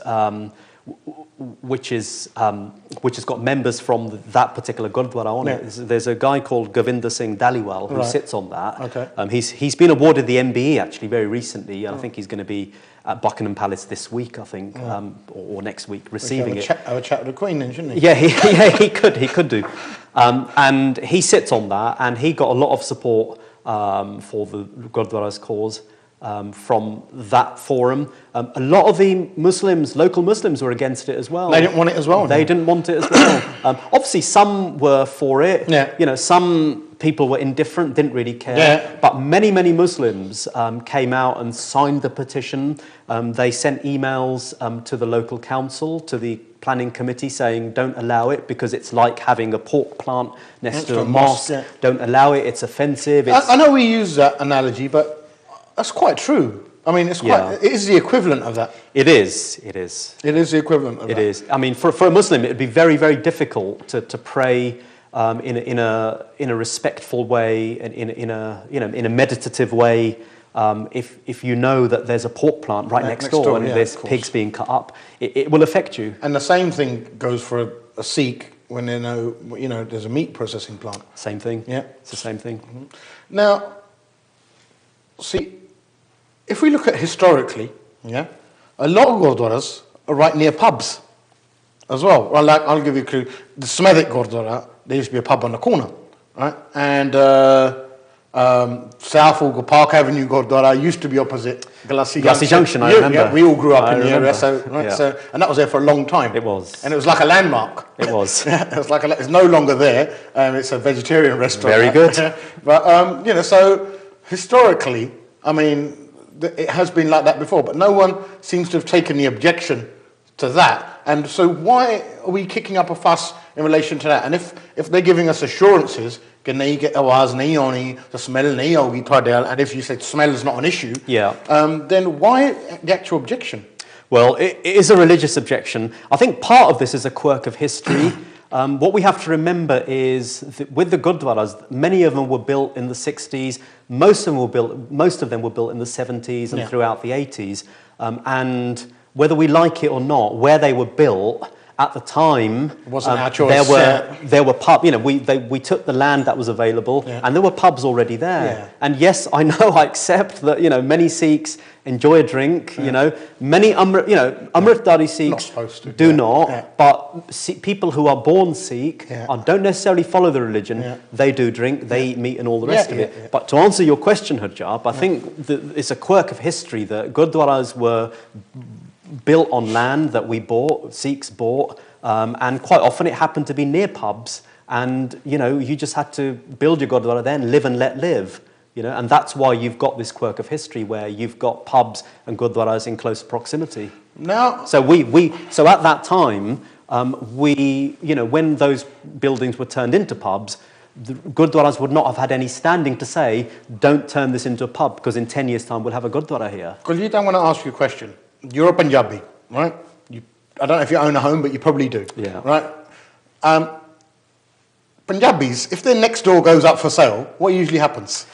got members from that particular Gurdwara on it. There's a guy called Govinda Singh Dhaliwal who sits on that. Okay. He's been awarded the MBE actually very recently. I think he's going to be at Buckingham Palace this week, I think, or next week, receiving it. Have a chat with the Queen then, shouldn't he? Yeah, he could do. And he sits on that, and he got a lot of support for the Gurdwara's cause. From that forum. A lot of the local Muslims were against it as well. They didn't want it as well? They didn't want it as well. Obviously, some were for it. Yeah. Some people were indifferent, didn't really care. Yeah. But many Muslims came out and signed the petition. They sent emails to the local council, to the planning committee saying don't allow it because it's like having a pork plant next to a mosque. Don't allow it, it's offensive. I know we use that analogy, but that's quite true. I mean, it is the equivalent of that. It is. It is the equivalent of that. It is. I mean, for a Muslim, it would be very, very difficult to pray in a respectful way, in a meditative way. If you know that there's a pork plant right next door and there's pigs being cut up, it will affect you. And the same thing goes for a Sikh when they know, there's a meat processing plant. Same thing. Yeah. It's the same thing. Mm-hmm. Now, see, if we look at historically, yeah, a lot of Gurdwaras are right near pubs as well. Well, like, I'll give you a clue. The Smethwick Gurdwara, there used to be a pub on the corner, right? And Southall Park Avenue Gurdwara used to be opposite Glassie Junction, I remember. Yeah, we all grew up I in the remember. area, so, right, Yeah. so, and that was there for a long time. It was. And it was like a landmark. It was. It was like it's no longer there. It's a vegetarian restaurant. Very good. But so historically, I mean, it has been like that before. But no one seems to have taken the objection to that. And so why are we kicking up a fuss in relation to that? And if they're giving us assurances, and if you said smell is not an issue, then why the actual objection? Well, it is a religious objection. I think part of this is a quirk of history. What we have to remember is that with the Gurdwaras, many of them were built in the 60s. Most of them were built in the 70s and throughout the 80s. And whether we like it or not, where they were built at the time, wasn't our choice. There were pubs. We took the land that was available, and there were pubs already there. Yeah. And yes, I know, I accept that many Sikhs enjoy a drink. Many Amritdhari Sikhs do not. Yeah. But people who are born Sikh don't necessarily follow the religion. Yeah. They do drink, they eat meat, and all the rest of it. Yeah. But to answer your question, Harjap, I think that it's a quirk of history that Gurdwaras were built on land that Sikhs bought, and quite often it happened to be near pubs, and you just had to build your Gurdwara there and live and let live, and that's why you've got this quirk of history where you've got pubs and Gurdwaras in close proximity. Now, so so at that time, when those buildings were turned into pubs, the Gurdwaras would not have had any standing to say, don't turn this into a pub, because in 10 years' time we'll have a Gurdwara here. Kuljeet, I want to ask you a question. You're a Punjabi, right? I don't know if you own a home, but you probably do. Yeah. Right? Punjabis, if their next door goes up for sale, what usually happens?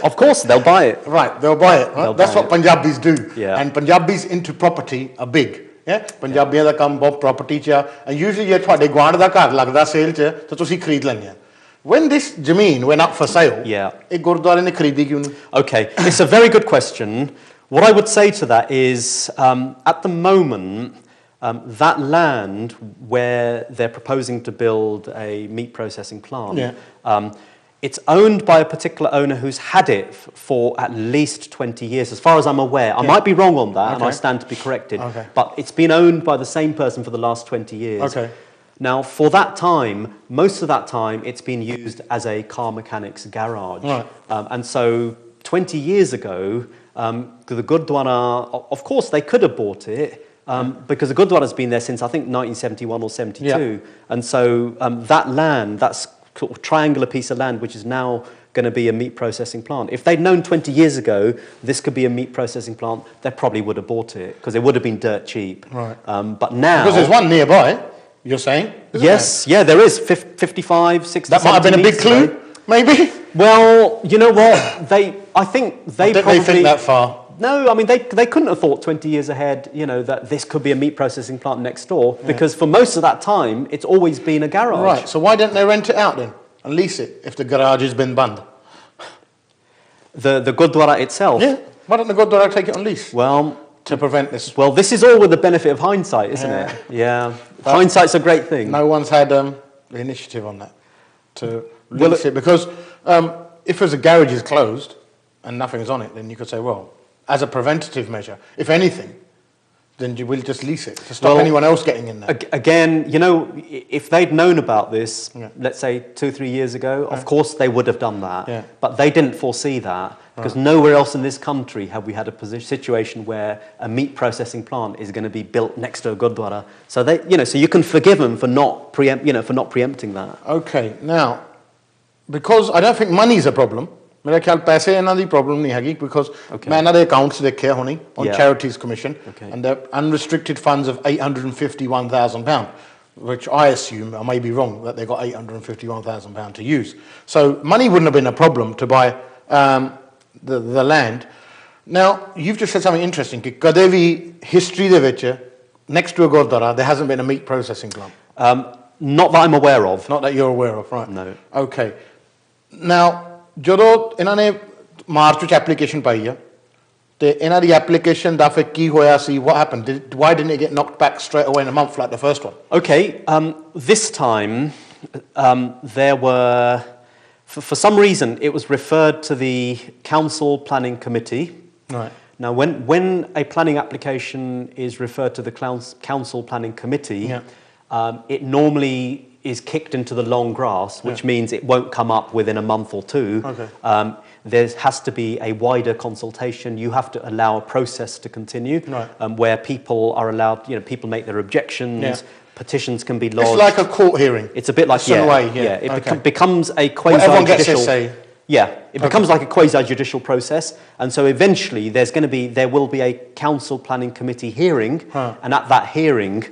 Of course, they'll buy it. Right, they'll buy it. Right? That's what Punjabis do. Yeah. And Punjabis into property are big. Yeah? Punjabiyan da kam bahut property cha, and usually je ਤੁਹਾਡੇ ਗੁਆਂਢ ਦਾ ਘਰ ਲੱਗਦਾ sale ਚ ਤਾਂ ਤੁਸੀਂ ਖਰੀਦ ਲੈਂਦੇ ਆ. When this Jameen went up for sale, ਇਹ ਗੁਰਦੁਆਰੇ ਨੇ ਖਰੀਦੀ ਕਿਉਂ ਨਹੀਂ? Okay, it's a very good question. What I would say to that is, at the moment, that land where they're proposing to build a meat processing plant, it's owned by a particular owner who's had it for at least 20 years, as far as I'm aware. I might be wrong on that, and I stand to be corrected. But it's been owned by the same person for the last 20 years. Now, for that time, most of that time, it's been used as a car mechanic's garage. And so 20 years ago, the Gurdwara, of course, they could have bought it, because the Gurdwara has been there since, I think, 1971 or 72. And so that land, that's sort of triangular piece of land, which is now going to be a meat processing plant. If they'd known 20 years ago this could be a meat processing plant, they probably would have bought it, because it would have been dirt cheap. But now... Because there's one nearby, you're saying? Yes, yeah, there is 55, 60, that might have been a big clue, maybe? Well, you know what? I think they probably... They think that far. No, I mean, they couldn't have thought 20 years ahead, that this could be a meat processing plant next door, because for most of that time, it's always been a garage. Right, so why don't they rent it out then and lease it if the garage has been banned? The Gurdwara itself? Yeah, why don't the Gurdwara take it on lease? Well... To prevent this. Well, this is all with the benefit of hindsight, isn't it? Yeah. Hindsight's a great thing. No one's had the initiative on that to lease it, because if as a garage is closed and nothing's on it, then you could say, well, as a preventative measure, if anything, then you will just lease it to stop anyone else getting in there. Again, if they'd known about this, let's say 2-3 years ago, of course they would have done that. But they didn't foresee that, because nowhere else in this country have we had a situation where a meat processing plant is going to be built next to a Gurdwara. So so you can forgive them for not preempting that. Okay, now, because I don't think money's a problem. मेरा ख्याल पैसे इन्हां दी problem नहीं हैगी, because मैं इन्हां दे accounts देखे हुनी on Charities Commission, and the unrestricted funds of £851,000, which I assume, I may be wrong, that they got £851,000 to use. So money wouldn't have been a problem to buy the land. Now, you've just said something interesting. Kade vi history de vich, next to a Gurdwara, there hasn't been a meat processing plant. Not that I'm aware of. Not that you're aware of, right? No. Okay. Now, ਜਦੋਂ ਇਹਨਾਂ ਨੇ March ਵਿੱਚ application ਪਾਈ ਆ ਤੇ ਇਹਨਾਂ ਦੀ application ਦਾ ਫਿਰ ਕੀ ਹੋਇਆ ਸੀ? What happened? Why didn't it get knocked back straight away in a month like the first one? Okay, this time there were, for some reason, it was referred to the Council Planning Committee. Right. Now, when a planning application is referred to the Council Planning Committee, it normally is kicked into the long grass, which means it won't come up within a month or two. Okay. There has to be a wider consultation. You have to allow a process to continue, where people are allowed, people make their objections, petitions can be lodged. It's like a court hearing. It's a bit like, it becomes a everyone gets their quasi-judicial... say. Yeah, it becomes like a quasi-judicial process, and so eventually there will be a Council Planning Committee hearing, and at that hearing,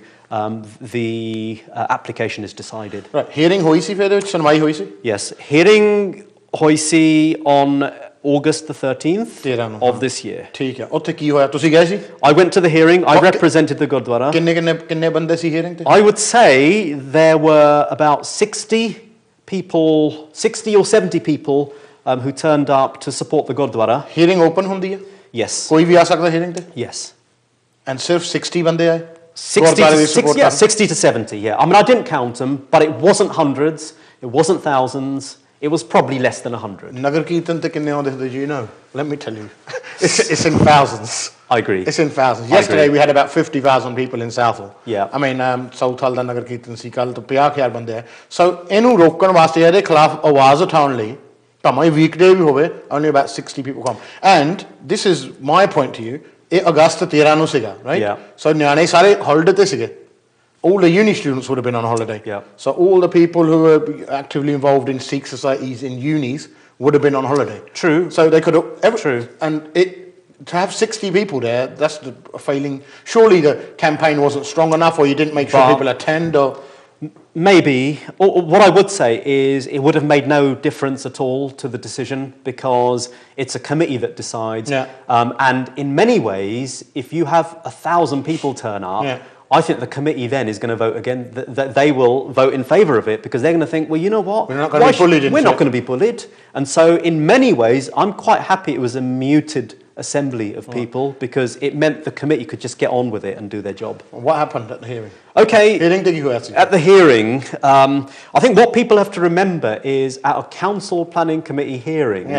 the application is decided. Right. Hearing ਹੋਈ ਸੀ ਫਿਰ ਵਿੱਚ ਸੁਣਵਾਈ ਹੋਈ ਸੀ? Yes, hearing ਹੋਈ ਸੀ on August the 13th of this year. ਠੀਕ ਹੈ। ਉੱਥੇ ਕੀ ਹੋਇਆ? ਤੁਸੀਂ ਗਏ ਸੀ? I went to the hearing. I represented the Gurdwara. ਕਿੰਨੇ ਬੰਦੇ ਸੀ hearing ਤੇ? I would say there were about 60 or 70 people who turned up to support the Gurdwara. Hearing open ਹੁੰਦੀ ਹੈ? Yes. ਕੋਈ ਵੀ ਆ ਸਕਦਾ hearing ਤੇ? Yes. And ਸਿਰਫ 60 ਬੰਦੇ ਆਏ? 60 to 70, yeah. I mean, I didn't count them, but it wasn't hundreds, it wasn't thousands, it was probably less than 100. Nagar Kirtan te kinne aunde do you know? Let me tell you. It's in thousands. I agree. It's in thousands. Yesterday we had about 50,000 people in Southall. Yeah. I mean, Southall da Nagar Kirtan si kal to 50,000 bande hai. So ਇਹਨੂੰ ਰੋਕਣ ਵਾਸਤੇ ਇਹਦੇ ਖਿਲਾਫ ਆਵਾਜ਼ ਉਠਾਉਣ ਲਈ ਭਾਵੇਂ weekday ਵੀ ਹੋਵੇ only about 60 people come. And this is my point to you. ਇਹ ਅਗਸਤ 13 ਨੂੰ ਸੀਗਾ, right? Yeah. So ਨਿਆਣੇ ਸਾਰੇ holiday ਤੇ ਸੀਗੇ. All the uni students would have been on holiday. Yeah. So all the people who were actively involved in Sikh societies in unis would have been on holiday. True. So they could have... True. And to have 60 people there, that's a failing. Surely the campaign wasn't strong enough, or you didn't make sure people attend, or... Maybe. Or what I would say is it would have made no difference at all to the decision, because it's a committee that decides. Yeah. And in many ways, if you have 1,000 people turn up, I think the committee then is going to vote again. They will vote in favour of it, because they're going to think, well, you know what? We're not going to be bullied. We're not going to be bullied. And so in many ways, I'm quite happy it was a muted assembly of people, because it meant the committee could just get on with it and do their job. What happened at the hearing? Okay, at the hearing, I think what people have to remember is at a council planning committee hearing,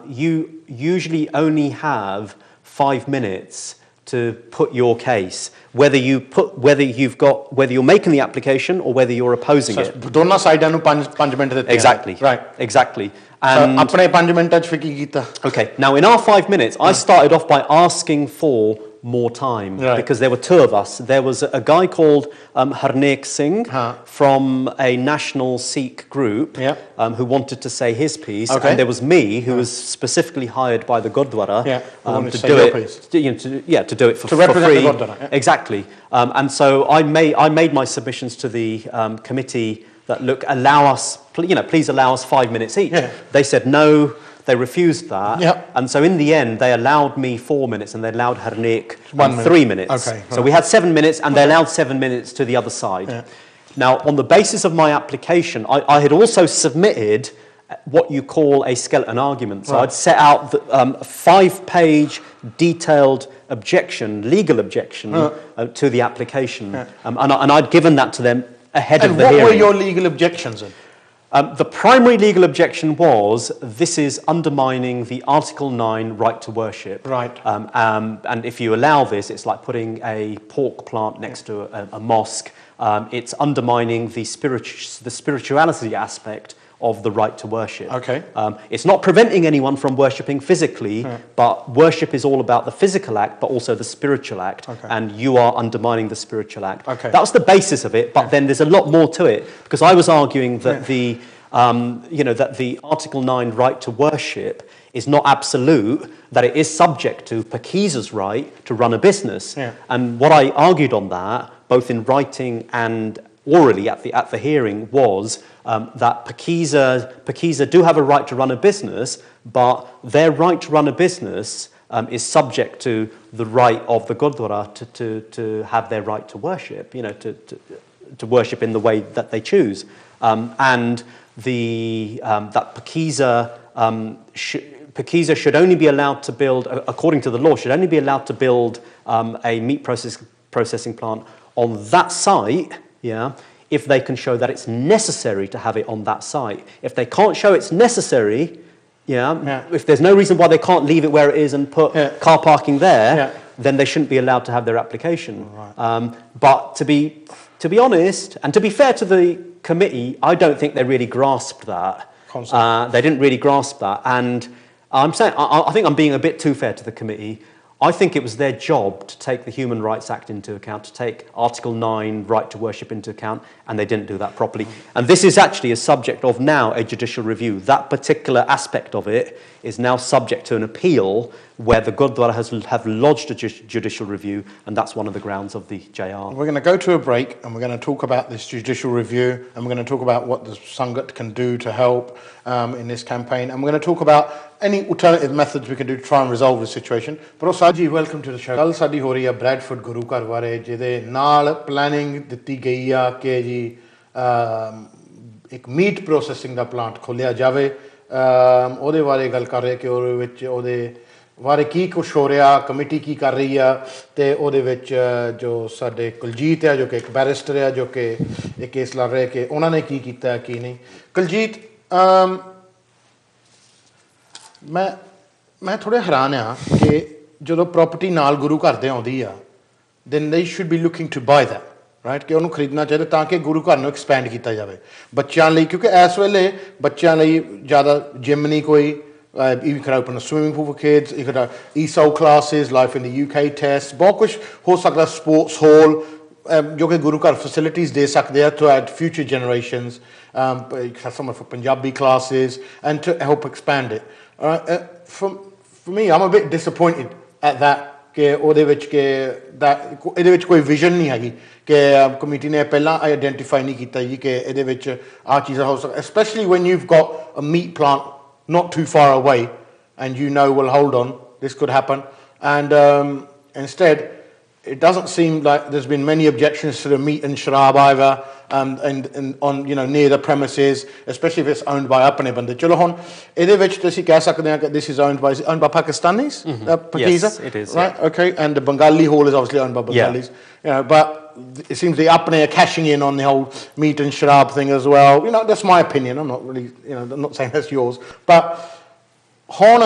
you usually only have 5 minutes to put your case, whether you're making the application or whether you're opposing it. ਦੋਨਾਂ ਸਾਈਡਾਂ ਨੂੰ 5 minute ਦਿੱਤੇ। Exactly. Right. Exactly. And ਆਪਣੇ 5 ਮਿੰਟਾਂ ਚ ਫਿਰ ਕੀ ਕੀਤਾ? Okay. Now in our 5 minutes, I started off by asking for more time, because there were 2 of us. There was a guy called Harjap Singh from a national Sikh group who wanted to say his piece, and there was me, who was specifically hired by the Gurdwara to do it, to do it for represent free. the Gurdwara. Exactly. And so I made my submissions to the committee that allow us, please allow us 5 minutes each. They said no. They refused that, and so in the end they allowed me 4 minutes, and they allowed Harjap 3 minutes. Okay, so we had 7 minutes, and they allowed 7 minutes to the other side. Now, on the basis of my application, I had also submitted what you call a skeleton argument. So I'd set out a 5-page detailed legal objection to the application, and I'd given that to them ahead of the hearing. And what were your legal objections then? The primary legal objection was this is undermining the Article 9 right to worship. Right. And if you allow this, it's like putting a pork plant next to a mosque. It's undermining the spirituality aspect of the right to worship. Okay. It's not preventing anyone from worshipping physically, but worship is all about the physical act, but also the spiritual act, and you are undermining the spiritual act. Okay. That was the basis of it, but then there's a lot more to it, because I was arguing that that the Article 9 right to worship is not absolute, that it is subject to Pakiza's right to run a business. And what I argued on that, both in writing and orally at the hearing, was that Pakiza do have a right to run a business, but their right to run a business is subject to the right of the Gurdwara to have their right to worship. to worship in the way that they choose. And that Pakiza should only be allowed to build, according to the law, should only be allowed to build a meat processing plant on that site, if they can show that it's necessary to have it on that site. If they can't show it's necessary, if there's no reason why they can't leave it where it is and put car parking there, then they shouldn't be allowed to have their application. Right. But to be honest, and to be fair to the committee, I don't think they really grasped that. They didn't really grasp that. And I think I'm being a bit too fair to the committee. I think it was their job to take the Human Rights Act into account, to take Article 9, right to worship, into account, and they didn't do that properly. And this is actually a subject of now a judicial review. That particular aspect of it is now subject to an appeal where the Gurdwara have lodged a judicial review, and that's one of the grounds of the JR. We're going to go to a break, and we're going to talk about this judicial review, and we're going to talk about what the Sangat can do to help in this campaign, and we're going to talk about any alternative methods we can do to try and resolve this situation. But Saji, welcome to the show. Kal saadi ho rahi hai Bradford Guru Ghar baare jide naal planning ditti gayi a ke ji ek meat processing da plant kholiya jave. ਉਹਦੇ ਬਾਰੇ ਗੱਲ ਕਰ ਰਹੇ ਕਿ ਉਹਦੇ ਵਿੱਚ ਉਹਦੇ ਬਾਰੇ ਕੀ ਕੁਛ ਹੋ ਰਿਹਾ, ਕਮੇਟੀ ਕੀ ਕਰ ਰਹੀ ਆ, ਤੇ ਉਹਦੇ ਵਿੱਚ ਜੋ ਸਾਡੇ ਕੁਲਜੀਤ ਹੈ ਜੋ ਕਿ ਇੱਕ ਬੈਰਿਸਟਰ ਹੈ ਜੋ ਕਿ ਇਹ ਕੇਸ ਲੜ ਰਹੇ ਕਿ ਉਹਨਾਂ ਨੇ ਕੀ ਕੀਤਾ ਕੀ ਨਹੀਂ. ਕੁਲਜੀਤ, ਮੈਂ ਥੋੜ੍ਹੇ ਹੈਰਾਨ ਆ ਕਿ ਜਦੋਂ ਪ੍ਰੋਪਰਟੀ ਨਾਲ ਗੁਰੂ ਘਰ ਦੇ ਆਉਂਦੀ ਆ then they should be looking to buy that. Right, ਕਿ ਉਹਨੂੰ ਖਰੀਦਣਾ ਚਾਹੀਦਾ ਤਾਂ ਕਿ ਗੁਰੂ ਘਰ ਨੂੰ ਐਕਸਪੈਂਡ ਕੀਤਾ ਜਾਵੇ ਬੱਚਿਆਂ ਲਈ, ਕਿਉਂਕਿ ਇਸ ਵੇਲੇ ਬੱਚਿਆਂ ਲਈ ਜ਼ਿਆਦਾ ਜਿਮ ਨਹੀਂ ਕੋਈ. You could open a swimming pool for kids, you could have ESOL classes, Life in the UK tests, ਬਹੁਤ ਕੁਛ ਹੋ ਸਕਦਾ, ਸਪੋਰਟਸ ਹਾਲ ਜੋ ਕਿ ਗੁਰੂ ਘਰ ਫੈਸਿਲਿਟੀਜ਼ ਦੇ ਸਕਦੇ ਆ to add future generations. You could have someone for Punjabi classes and to help expand it. For me, I'm a bit disappointed at that ਕਿ ਉਹਦੇ ਵਿੱਚ ਕਿ ਇਹਦੇ ਵਿੱਚ ਕੋਈ ਵਿਜ਼ਨ ਨਹੀਂ ਹੈਗੀ ਕਿ ਕਮੇਟੀ ਨੇ ਪਹਿਲਾਂ ਆਈਡੈਂਟੀਫਾਈ ਨਹੀਂ ਕੀਤਾ ਜੀ ਕਿ ਇਹਦੇ ਵਿੱਚ ਆਹ ਚੀਜ਼ਾਂ ਹੋ ਸਕਦੀਆਂ, especially when you've got a meat plant not too far away and you know, well, hold on, this could happen. And instead, it doesn't seem like there's been many objections to the meat and sharab either, and on, you know, near the premises, especially if it's owned by apne bande. Chalo hon ਇਹਦੇ ਵਿੱਚ ਤੁਸੀਂ ਕਹਿ ਸਕਦੇ ਹਾਂ ਕਿ this is owned by Pakistanis, Pakiza? Yes, it is. Right, yeah. Okay, and the Bengali hall is obviously owned by Bengalis. You know, but it seems the apne are cashing in on the whole meat and sharab thing as well. You know, that's my opinion. I'm not really, you know, I'm not saying that's yours. But hon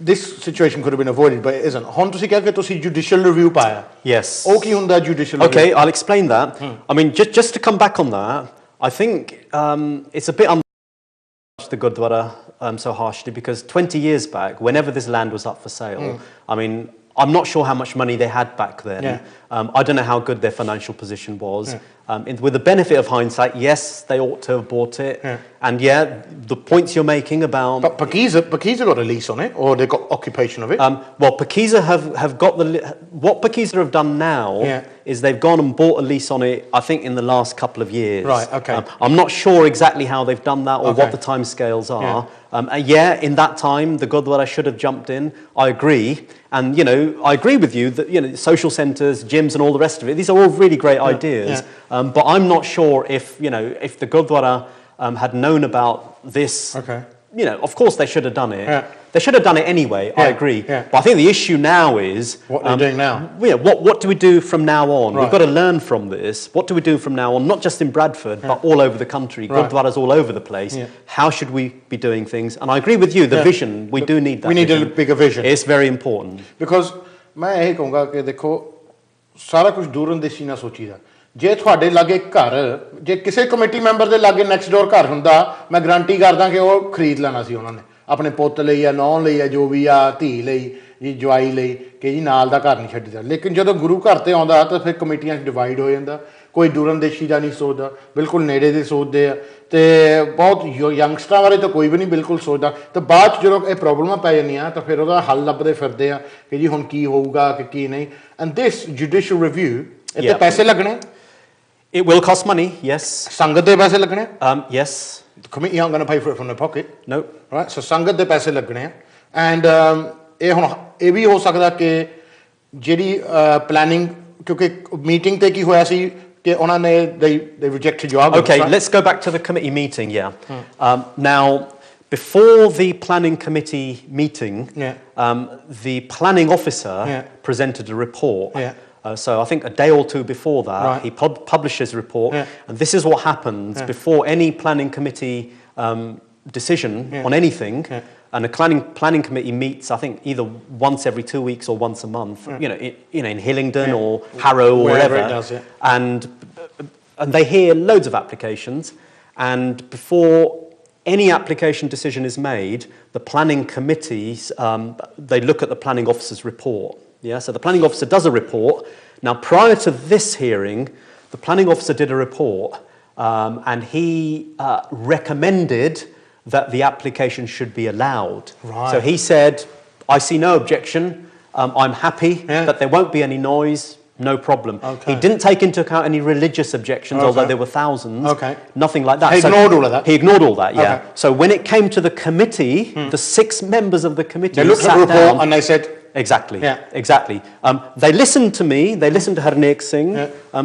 this situation could have been avoided, but it isn't. Hon ਤੁਸੀਂ ਕਹਿ ਕੇ ਤੁਸੀਂ judicial review ਪਾਇਆ. Yes. ਉਹ ਕੀ ਹੁੰਦਾ judicial review? Okay, I'll explain that. I mean, just to come back on that, I think it's a bit unfair to the Gurdwara so harshly, because 20 years back, whenever this land was up for sale, I mean, I'm not sure how much money they had back then. Yeah. I don't know how good their financial position was. With the benefit of hindsight, yes, they ought to have bought it. And the points you're making about... But Pakiza got a lease on it, or they got occupation of it? Well, Pakiza have got the... What Pakiza have done now is they've gone and bought a lease on it, I think, in the last couple of years. Right, okay. I'm not sure exactly how they've done that or what the time scales are. In that time, the Gurdwara should have jumped in. I agree. And, you know, I agree with you that, you know, social centres, gyms and all the rest of it, these are all really great ideas. But I'm not sure if, you know, if the Gurdwara had known about this, you know, of course they should have done it. They should have done it anyway, I agree. But I think the issue now is... What they're doing now. Yeah, what do we do from now on? Right. We've got to learn from this. What do we do from now on? Not just in Bradford, but all over the country. Gurdwaras all over the place. How should we be doing things? And I agree with you, the vision, we do need that. We need a bigger vision. It's very important. Because ਮੈਂ ਇਹ ਕਹੂੰਗਾ ਕਿ ਦੇਖੋ ਸਾਰਾ ਕੁਝ ਦੂਰਅੰਦੇਸ਼ੀ ਨਾਲ ਸੋਚੀਦਾ. ਜੇ ਤੁਹਾਡੇ ਲਾਗੇ ਘਰ, ਜੇ ਕਿਸੇ ਕਮੇਟੀ ਮੈਂਬਰ ਦੇ ਲਾਗੇ ਨੈਕਸਟ ਡੋਰ ਘਰ ਹੁੰਦਾ, ਮੈਂ ਗਰੰਟੀ ਕਰਦਾ ਕਿ ਉਹ ਖਰੀਦ ਲੈਣਾ ਸੀ ਉਹਨਾਂ ਨੇ ਆਪਣੇ ਪੁੱਤ ਲਈ ਜਾਂ ਨੌਂ ਲਈ ਜਾਂ ਜੋ ਵੀ ਆ, ਧੀ ਲਈ ਜੀ, ਜਵਾਈ ਲਈ, ਕਿ ਜੀ ਨਾਲ ਦਾ ਘਰ ਨਹੀਂ ਛੱਡੀਦਾ. ਲੇਕਿਨ ਜਦੋਂ ਗੁਰੂ ਘਰ 'ਤੇ ਆਉਂਦਾ ਤਾਂ ਫਿਰ ਕਮੇਟੀਆਂ 'ਚ ਡਿਵਾਈਡ ਹੋ ਜਾਂਦਾ. ਕੋਈ ਦੂਰਅੰਦੇਸ਼ੀ ਦਾ ਨਹੀਂ ਸੋਚਦਾ, ਬਿਲਕੁਲ ਨੇੜੇ ਦੇ ਸੋਚਦੇ ਆ, ਅਤੇ ਬਹੁਤ ਯੰਗਸਟਰਾਂ ਬਾਰੇ ਤਾਂ ਕੋਈ ਵੀ ਨਹੀਂ ਬਿਲਕੁਲ ਸੋਚਦਾ. ਅਤੇ ਬਾਅਦ 'ਚ ਜਦੋਂ ਇਹ ਪ੍ਰੋਬਲਮਾਂ ਪੈ ਜਾਂਦੀਆਂ ਤਾਂ ਫਿਰ ਉਹਦਾ ਹੱਲ ਲੱਭਦੇ ਫਿਰਦੇ ਆ ਕਿ ਜੀ ਹੁਣ ਕੀ ਹੋਊਗਾ ਕਿ ਕੀ ਨਹੀਂ. ਐਂਡ ਦਿਸ ਜੁਡੀਸ਼ੀਅਲ ਰਿਵਿਊ, ਇਹ 'ਤੇ ਪੈਸੇ ਲੱਗਣੇ. It will cost money, yes. ਸੰਗਤ ਦੇ ਪੈਸੇ ਲੱਗਣੇ. Yes. The committee aren't going to pay for it from their pocket. No. Right, so ਸੰਗਤ ਦੇ ਪੈਸੇ ਲੱਗਣੇ ਆ. ਐਂਡ ਇਹ ਹੁਣ ਇਹ ਵੀ ਹੋ ਸਕਦਾ ਕਿ ਜਿਹੜੀ ਪਲੈਨਿੰਗ, ਕਿਉਂਕਿ ਮੀਟਿੰਗ 'ਤੇ ਕੀ ਹੋਇਆ ਸੀ कि उन्होंने they rejected your arguments, Okay, right? let's go back to the committee meeting, yeah. Now, before the planning committee meeting, the planning officer presented a report. So I think a day or two before that, he published his report, and this is what happens before any planning committee decision on anything. And the planning committee meets, I think, either once every 2 weeks or once a month. You know, in Hillingdon or Harrow or wherever. It does, and they hear loads of applications. And before any application decision is made, the planning committees they look at the planning officer's report. Yeah, so the planning officer does a report. Now, prior to this hearing, the planning officer did a report, and he recommended that the application should be allowed. Right. So he said, I see no objection, I'm happy that there won't be any noise, no problem. Okay. He didn't take into account any religious objections, although there were thousands. Nothing like that. He ignored all of that? He ignored all that, yeah. Okay. So when it came to the committee, the 6 members of the committee They looked at the report down, and they said... Exactly, exactly. They listened to me, they listened to Harjap Singh,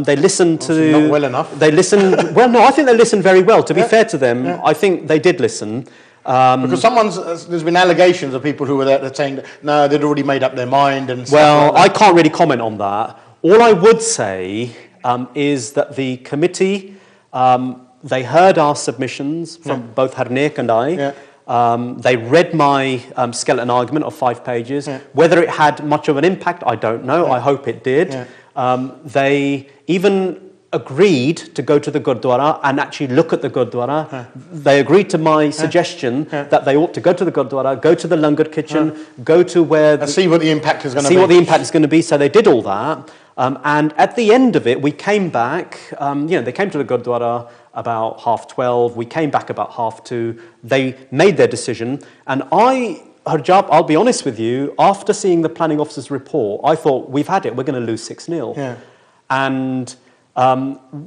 they listened to... Not well enough. They listened... Well, no, I think they listened very well. To be fair to them, I think they did listen. Because there's been allegations of people who were there saying that, no, they'd already made up their mind and stuff Well, like I can't really comment on that. All I would say is that the committee, they heard our submissions from both Harjap and I. They read my skeleton argument of 5 pages. Whether it had much of an impact, I don't know. I hope it did. They even agreed to go to the Gurdwara and actually look at the Gurdwara. They agreed to my suggestion that they ought to go to the Gurdwara, go to the Langar kitchen, go to where... And see what the impact is going to be. See what the impact is going to be. So they did all that. And at the end of it, we came back. They came to the Gurdwara about 12:30. We came back about 2:30. They made their decision. And Harjap, I'll be honest with you, after seeing the planning officer's report, I thought, we've had it, we're going to lose 6-0. And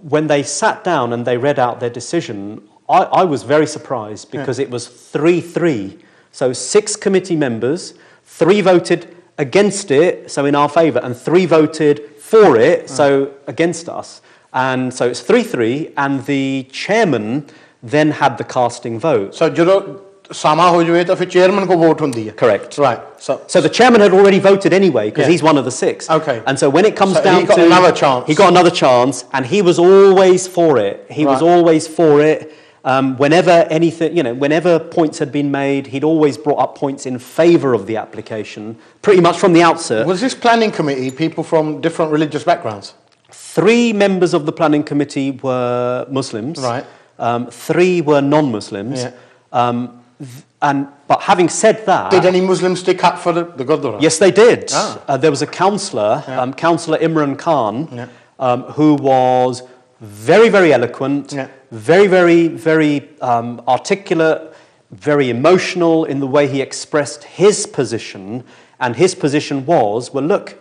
when they sat down and they read out their decision, I was very surprised because it was 3-3. So 6 committee members, 3 voted against it, so in our favour, and 3 voted for it, so against us. And so it's 3-3, and the chairman then had the casting vote. So जब सामा हो जाए तो फिर chairman को vote होती है. Correct. Right. So the chairman had already voted anyway because he's one of the 6. Okay. And so when it comes down he got to another chance. He got another chance, and he was always for it. He was always for it. Whenever anything, whenever points had been made, he'd always brought up points in favour of the application, pretty much from the outset. Was this planning committee people from different religious backgrounds? 3 members of the planning committee were Muslims. Right. 3 were non-Muslims. But having said that... Did any Muslims stick up for the Gurdwara? Yes, they did. There was a councillor, Councillor Imran Khan, who was very, very eloquent, very, very, very articulate, very emotional in the way he expressed his position. And his position was, well, look,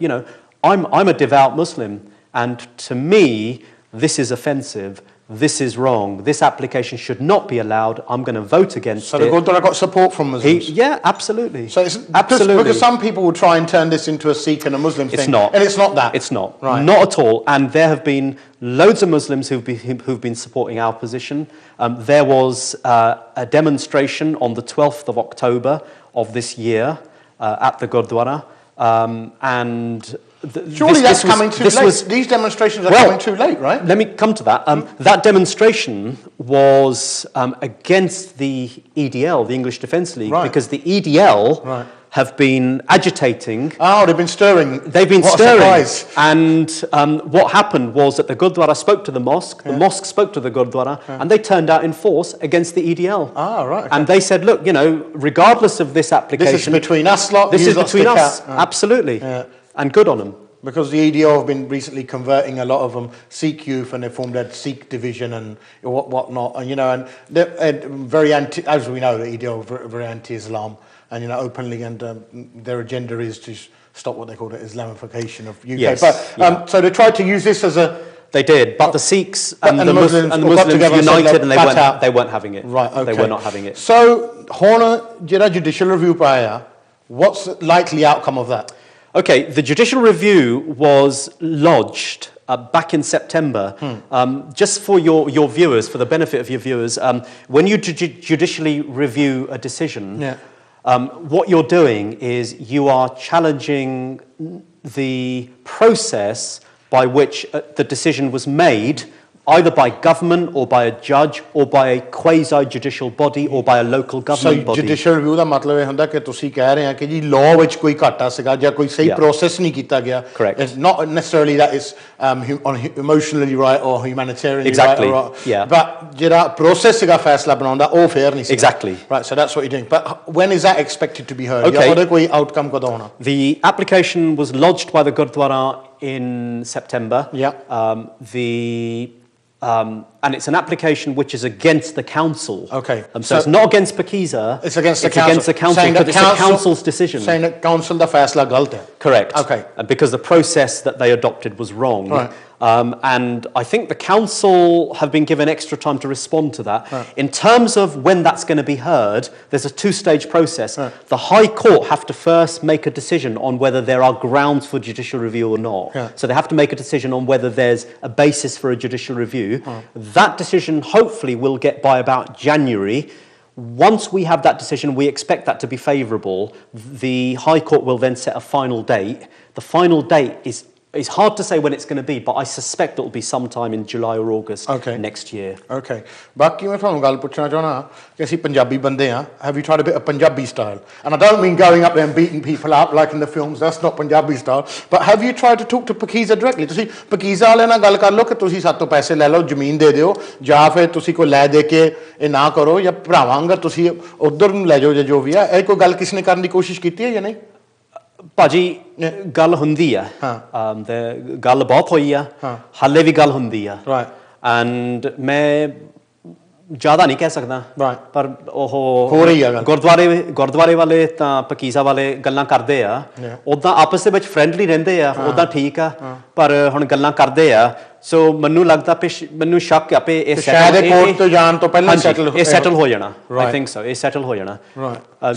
I'm a devout Muslim. And to me, this is offensive. This is wrong. This application should not be allowed. I'm going to vote against it. So the Gurdwara got support from Muslims? Yeah, absolutely. So it's absolutely. Because some people will try and turn this into a Sikh and a Muslim thing. It's not. And it's not that. It's not. Right. Not at all. And there have been loads of Muslims who've been supporting our position. There was a demonstration on the 12th of October of this year at the Gurdwara. Surely that's coming too late. These demonstrations are coming too late, right? Let me come to that. That demonstration was against the EDL, the English Defence League, because the EDL have been agitating. Oh, they've been stirring. They've been stirring. And what happened was that the Gurdwara spoke to the mosque spoke to the Gurdwara, and they turned out in force against the EDL. Ah, right. Okay. And they said, look, regardless of this application... This is between us lot. This is between us, absolutely. And good on them. Because the EDL have been recently converting a lot of them Sikh youth, and they formed a Sikh division and whatnot, and and they're very anti. As we know, the EDL are very anti-Islam, and openly, and their agenda is to stop what they call the Islamification of UK. Yes, but so they tried to use this as a. They did, but the Sikhs and the Muslims united, and they weren't having it. Right. Okay. They were not having it. So, Hona judicial review paaya. What's the likely outcome of that? Okay, the judicial review was lodged back in September, just for your viewers, for the benefit of your viewers, when you judicially review a decision, what you're doing is you are challenging the process by which the decision was made, either by government or by a judge or by a quasi-judicial body or by a local government body. So judicial review ਦਾ ਮਤਲਬ ਇਹ ਹੁੰਦਾ ਕਿ ਤੁਸੀਂ ਕਹਿ ਰਹੇ ਆ ਕਿ ਜੀ law ਵਿੱਚ ਕੋਈ ਘਾਟਾ ਸੀਗਾ ਜਾਂ ਕੋਈ ਸਹੀ process ਨਹੀਂ ਕੀਤਾ ਗਿਆ. Correct. It's not necessarily that it's emotionally right or humanitarianly exactly. right. Yeah. But ਜਿਹੜਾ process ਸੀਗਾ ਫੈਸਲਾ ਬਣਾਉਣ ਦਾ ਉਹ fair ਨਹੀਂ ਸੀ. Exactly. Right, so that's what you're doing. But when is that expected to be heard? Okay. ਜਾਂ ਉਹਦਾ ਕੋਈ outcome ਕਦੋਂ ਹੋਣਾ? The application was lodged by the Gurdwara in September. Yeah. And it's an application which is against the council. Okay. So it's not against Pakisa. It's against the council. Against the council, but it's the council's decision. Saying that council da faisla galat hai. Correct. Okay. Because the process that they adopted was wrong. Right. And I think the council have been given extra time to respond to that. Right. In terms of when that's going to be heard, there's a two-stage process. Right. The High Court have to first make a decision on whether there are grounds for judicial review or not. Yeah. So they have to make a decision on whether there's a basis for a judicial review. That decision hopefully will get by about January. Once we have that decision, we expect that to be favourable. The High Court will then set a final date. The final date is it's hard to say when it's going to be, but I suspect it will be sometime in July or August next year. Okay. ਬਾਕੀ ਮੈਂ ਤੁਹਾਨੂੰ ਗੱਲ ਪੁੱਛਣਾ ਚਾਹਣਾ ਕਿ ਅਸੀਂ ਪੰਜਾਬੀ ਬੰਦੇ ਆ. Have you tried a bit of Punjabi style? And I don't mean going up there and beating people up like in the films. That's not Punjabi style. But have you tried to talk to Pakisa directly? ਤੁਸੀਂ Pakisa ਵਾਲਿਆਂ ਨਾਲ ਗੱਲ ਕਰ ਲਓ ਕਿ ਤੁਸੀਂ ਸਾਡੇ ਤੋਂ ਪੈਸੇ ਲੈ ਲਓ, ਜ਼ਮੀਨ ਦੇ ਦਿਓ, ਜਾਂ ਫਿਰ ਤੁਸੀਂ ਕੋਈ ਲੈ ਦੇ ਕੇ ਇਹ ਨਾ ਕਰੋ, ਜਾਂ ਭਰਾਵਾਂ ਅੰਗਰ ਤੁਸੀਂ ਉਧਰ ਨੂੰ ਲੈ ਜਾਓ ਜਾਂ ਜੋ ਵੀ ਆ. ਇਹ ਕੋਈ ਗੱਲ ਕਿਸੇ ਨੇ ਕਰਨ ਦੀ ਕੋਸ਼ਿਸ਼ ਕੀਤੀ ਹੈ ਜਾਂ ਨਹੀਂ? ਭਾਜੀ ਗੱਲ ਹੁੰਦੀ ਆ, ਤੇ ਗੱਲ ਬਹੁਤ ਹੋਈ ਆ, ਹਾਲੇ ਵੀ ਗੱਲ ਹੁੰਦੀ ਆ. ਐਂਡ ਮੈਂ ਜ਼ਿਆਦਾ ਨਹੀਂ ਕਹਿ ਸਕਦਾ, ਪਰ ਉਹ ਹੋ ਰਹੀ ਆ ਗੱਲ. ਗੁਰਦੁਆਰੇ ਵਾਲੇ ਤਾਂ ਪਕੀਜ਼ਾ ਵਾਲੇ ਗੱਲਾਂ ਕਰਦੇ ਆ, ਉੱਦਾਂ ਆਪਸ ਦੇ ਵਿੱਚ ਫਰੈਂਡਲੀ ਰਹਿੰਦੇ ਆ, ਉੱਦਾਂ ਠੀਕ ਆ, ਪਰ ਹੁਣ ਗੱਲਾਂ ਕਰਦੇ ਆ. ਸੋ ਮੈਨੂੰ ਲੱਗਦਾ ਮੈਨੂੰ ਸ਼ੱਕ ਆ ਪੇ ਇਹ ਸ਼ਾਇਦ ਇਹ ਕੋਰਟ ਤੋਂ ਜਾਣ ਤੋਂ ਪਹਿਲਾਂ ਸੈਟਲ ਹੋ ਜਾਣਾ. ਆਈ ਥਿੰਕ ਸੋ ਇਹ ਸੈਟਲ ਹੋ ਜਾਣਾ.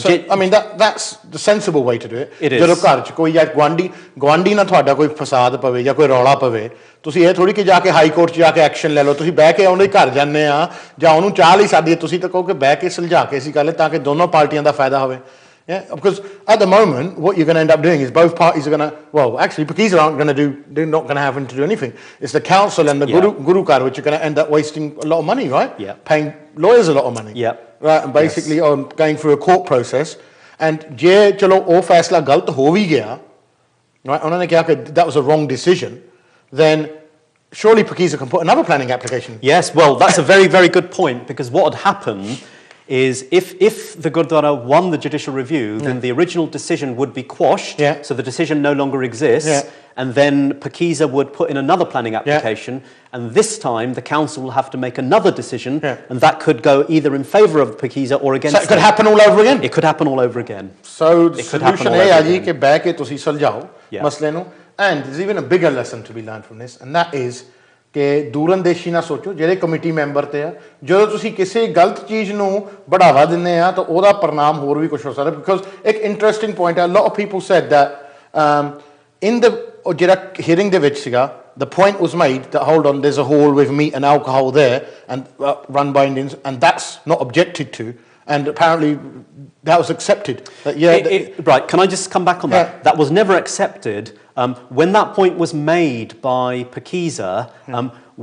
So I mean that's the sensible way to do it. ਜਦੋਂ ਘਰ 'ਚ ਕੋਈ ਜਾਂ ਗਵਾਂਢੀ ਨਾਲ ਤੁਹਾਡਾ ਕੋਈ ਫਸਾਦ ਪਵੇ ਜਾਂ ਕੋਈ ਰੌਲਾ ਪਵੇ, ਤੁਸੀਂ ਇਹ ਥੋੜੀ ਕਿ ਜਾ ਕੇ ਹਾਈ ਕੋਰਟ 'ਚ ਜਾ ਕੇ ਐਕਸ਼ਨ ਲੈ ਲਓ. ਤੁਸੀਂ ਬਹਿ ਕੇ ਉਹਦੇ ਘਰ ਜਾਂਦੇ ਆ ਜਾਂ ਉਹਨੂੰ ਚਾਹ ਲਈ ਸਾਡੀ, ਤੁਸੀਂ ਤਾਂ ਕਹੋ ਕਿ ਬਹਿ ਕੇ ਸੁਲਝਾ ਕੇ ਅਸੀਂ ਗੱਲ ਤਾਂ ਕਿ ਦੋਨੋਂ ਪਾਰਟੀਆਂ ਦਾ ਫਾਇਦਾ ਹੋਵੇ. Yeah, because at the moment, what you're going to end up doing is both parties are going to, well, actually, Pakisa aren't going to do, they're not going to have to do anything. It's the council and the Guru Kar which are going to end up wasting a lot of money, right? Yeah. Paying lawyers a lot of money. Yeah. Right, and basically going through a court process. And je chalo oh faisla galt ho bhi gaya, right? Unhone kya कि that was a wrong decision, then surely Pakisa can put another planning application. Yes, well, that's a very, very good point, because what would happen is if the Gurdwara won the judicial review, then the original decision would be quashed, so the decision no longer exists, and then Pakisa would put in another planning application, and this time the council will have to make another decision, and that could go either in favour of Pakisa or against. So it could happen all over again? It could happen all over again. So the solution is that you back it to see suljao, and there's even a bigger lesson to be learned from this, and that is ਕਿ ਦੂਰਅੰਦੇਸ਼ੀ ਨਾ ਸੋਚੋ. ਜਿਹੜੇ committee member ਤੇ ਆ, ਜਦੋਂ ਤੁਸੀਂ ਕਿਸੇ ਗਲਤ ਚੀਜ਼ ਨੂੰ ਬੜਾਵਾ ਦਿੰਦੇ ਆ ਤਾਂ ਉਹਦਾ ਪਰਿਣਾਮ ਹੋਰ ਵੀ ਕੁਝ ਹੋ ਸਕਦਾ. ਬਿਕਾਜ਼ ਇੱਕ ਇੰਟਰਸਟਿੰਗ ਪੁਆਇੰਟ ਹੈ, lot of people said that in the ਜਿਹੜਾ ਹੀਅਰਿੰਗ ਦੇ ਵਿੱਚ ਸੀਗਾ, the point was made that hold on, there's a hall with meat and alcohol there and run by Indians, and that's not objected to, and apparently that was accepted. Right, can I just come back on that? That was never accepted. When that point was made by Pakisa,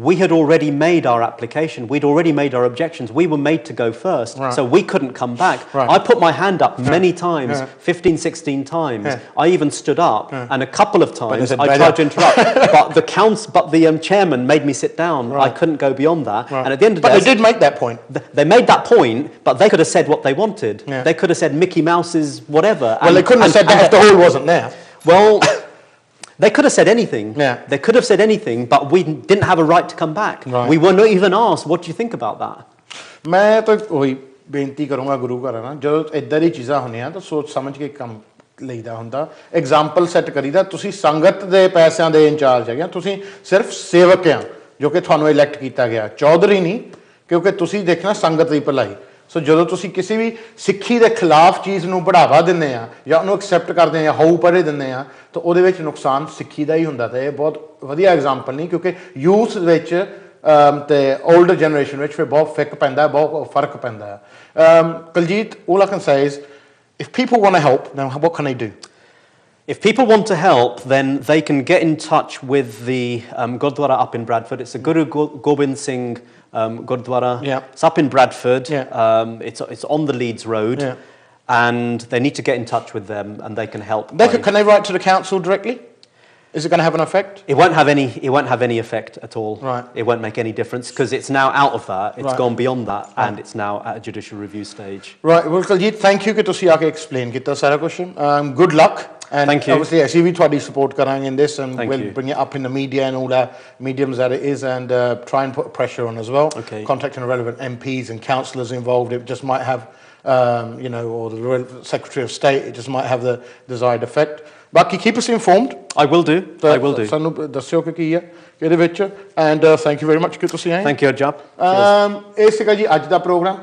we had already made our application. We'd already made our objections. We were made to go first, so we couldn't come back. I put my hand up many times, 15, 16 times. I even stood up, and a couple of times I tried to interrupt, but the chairman made me sit down. I couldn't go beyond that. And at the end of the day, but they did make that point. They made that point, but they could have said what they wanted. They could have said Mickey Mouse's whatever. Well, they couldn't have said that if the hall wasn't there. Well, they could have said anything. They could have said anything, but we didn't have a right to come back. We were not even asked, what do you think about that? मैं तो वही बेनती करूँगा गुरु घरां ना, जो इधर ही चीज़ां होनियां तो सोच समझ के काम ਲਈਦਾ ਹੁੰਦਾ. ਐਗਜ਼ਾਮਪਲ ਸੈੱਟ ਕਰੀਦਾ. ਤੁਸੀਂ ਸੰਗਤ ਦੇ ਪੈਸਿਆਂ ਦੇ ਇੰਚਾਰਜ ਹੈਗੇ, ਤੁਸੀਂ ਸਿਰਫ ਸੇਵਕ ਆ ਜੋ ਕਿ ਤੁਹਾਨੂੰ ਇਲੈਕਟ ਕੀਤਾ ਗਿਆ, ਚੌਧਰੀ ਨਹੀਂ, ਕਿਉਂਕਿ ਤੁਸੀਂ ਦੇਖਣਾ ਸੰਗਤ ਦੀ ਭਲਾਈ. ਸੋ ਜਦੋਂ ਤੁਸੀਂ ਕਿਸੇ ਵੀ ਸਿੱਖੀ ਦੇ ਖਿਲਾਫ ਚੀਜ਼ ਨੂੰ ਬੜਾਵਾ ਦਿੰਦੇ ਆ ਜਾਂ ਉਹਨੂੰ ਐਕਸੈਪਟ ਕਰਦੇ ਆ ਜਾਂ ਹਾਊ ਪਰੇ ਦਿੰਦੇ ਆ ਤਾਂ ਉਹਦੇ ਵਿੱਚ ਨੁਕਸਾਨ ਸਿੱਖੀ ਦਾ ਹੀ ਹੁੰਦਾ। ਤਾਂ ਇਹ ਬਹੁਤ ਵਧੀਆ ਐਗਜ਼ਾਮਪਲ ਨਹੀਂ, ਕਿਉਂਕਿ ਯੂਥ ਵਿੱਚ ਤੇ 올ਡਰ ਜਨਰੇਸ਼ਨ ਵਿੱਚ ਫਿਰ ਬਹੁਤ ਫਿੱਕ ਪੈਂਦਾ, ਬਹੁਤ ਫਰਕ ਪੈਂਦਾ ਹੈ। Kuljit, all I can say is if people want to help, then what can they do? If people want to help, then they can get in touch with the Gurdwara up in Bradford. It's the Guru Gobind Singh Gurdwara. Yeah. It's up in Bradford. Yeah. It's on the Leeds Road. Yeah. And they need to get in touch with them and they can help. Can they write to the council directly? Is it going to have an effect? It won't have any. It won't have any effect at all. Right. It won't make any difference because it's now out of that. It's Right. gone beyond that, and it's now at a judicial review stage. Right. Well, Kuljeet, thank you कि ਤੁਸੀਂ ਆ ਕੇ explain ਕੀਤਾ ਸਾਰਾ ਕੁਝ. Good luck. And Thank you. Obviously, ਅਸੀਂ ਵੀ ਤੁਹਾਡੀ support ਕਰਾਂਗੇ in this, and Thank we'll you. bring it up in the media and all that mediums that it is, and try and put pressure on as well. Okay. Contacting relevant MPs and councillors involved. It just might have, or the Secretary of State. It just might have the desired effect. Baaki, keep us informed. I will do. I will do. ਸਾਨੂੰ ਦੱਸਿਓ ਕਿ ਕੀ ਹੈ ਇਹਦੇ ਵਿੱਚ, and thank you very much ਕਿ ਤੁਸੀਂ ਆਏ। Thank you, Harjap. ਇਹ ਸੀਗਾ ਜੀ ਅੱਜ ਦਾ ਪ੍ਰੋਗਰਾਮ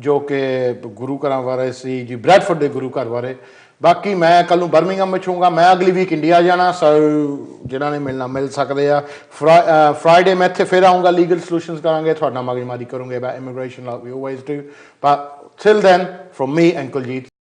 ਜੋ ਕਿ ਗੁਰੂ ਘਰਾਂ ਬਾਰੇ ਸੀ ਜੀ, ਬ੍ਰੈਡਫੋਰਡ ਦੇ ਗੁਰੂ ਘਰ ਬਾਰੇ। ਬਾਕੀ ਮੈਂ ਕੱਲ ਨੂੰ ਬਰਮਿੰਗਮ ਵਿੱਚ ਹੋਊਂਗਾ, ਮੈਂ ਅਗਲੀ ਵੀਕ ਇੰਡੀਆ ਜਾਣਾ, ਸੋ ਜਿਨ੍ਹਾਂ ਨੇ ਮਿਲਣਾ ਮਿਲ ਸਕਦੇ ਆ। ਫਰਾਈਡੇ ਮੈਂ ਇੱਥੇ ਫਿਰ ਆਊਂਗਾ, ਲੀਗਲ ਸੋਲੂਸ਼ਨਸ ਕਰਾਂਗੇ, ਤੁਹਾਡੇ ਨਾਲ ਮਾਰੀ ਕਰੂੰਗੇ about immigration like we always do, but till then from me and Kuljeet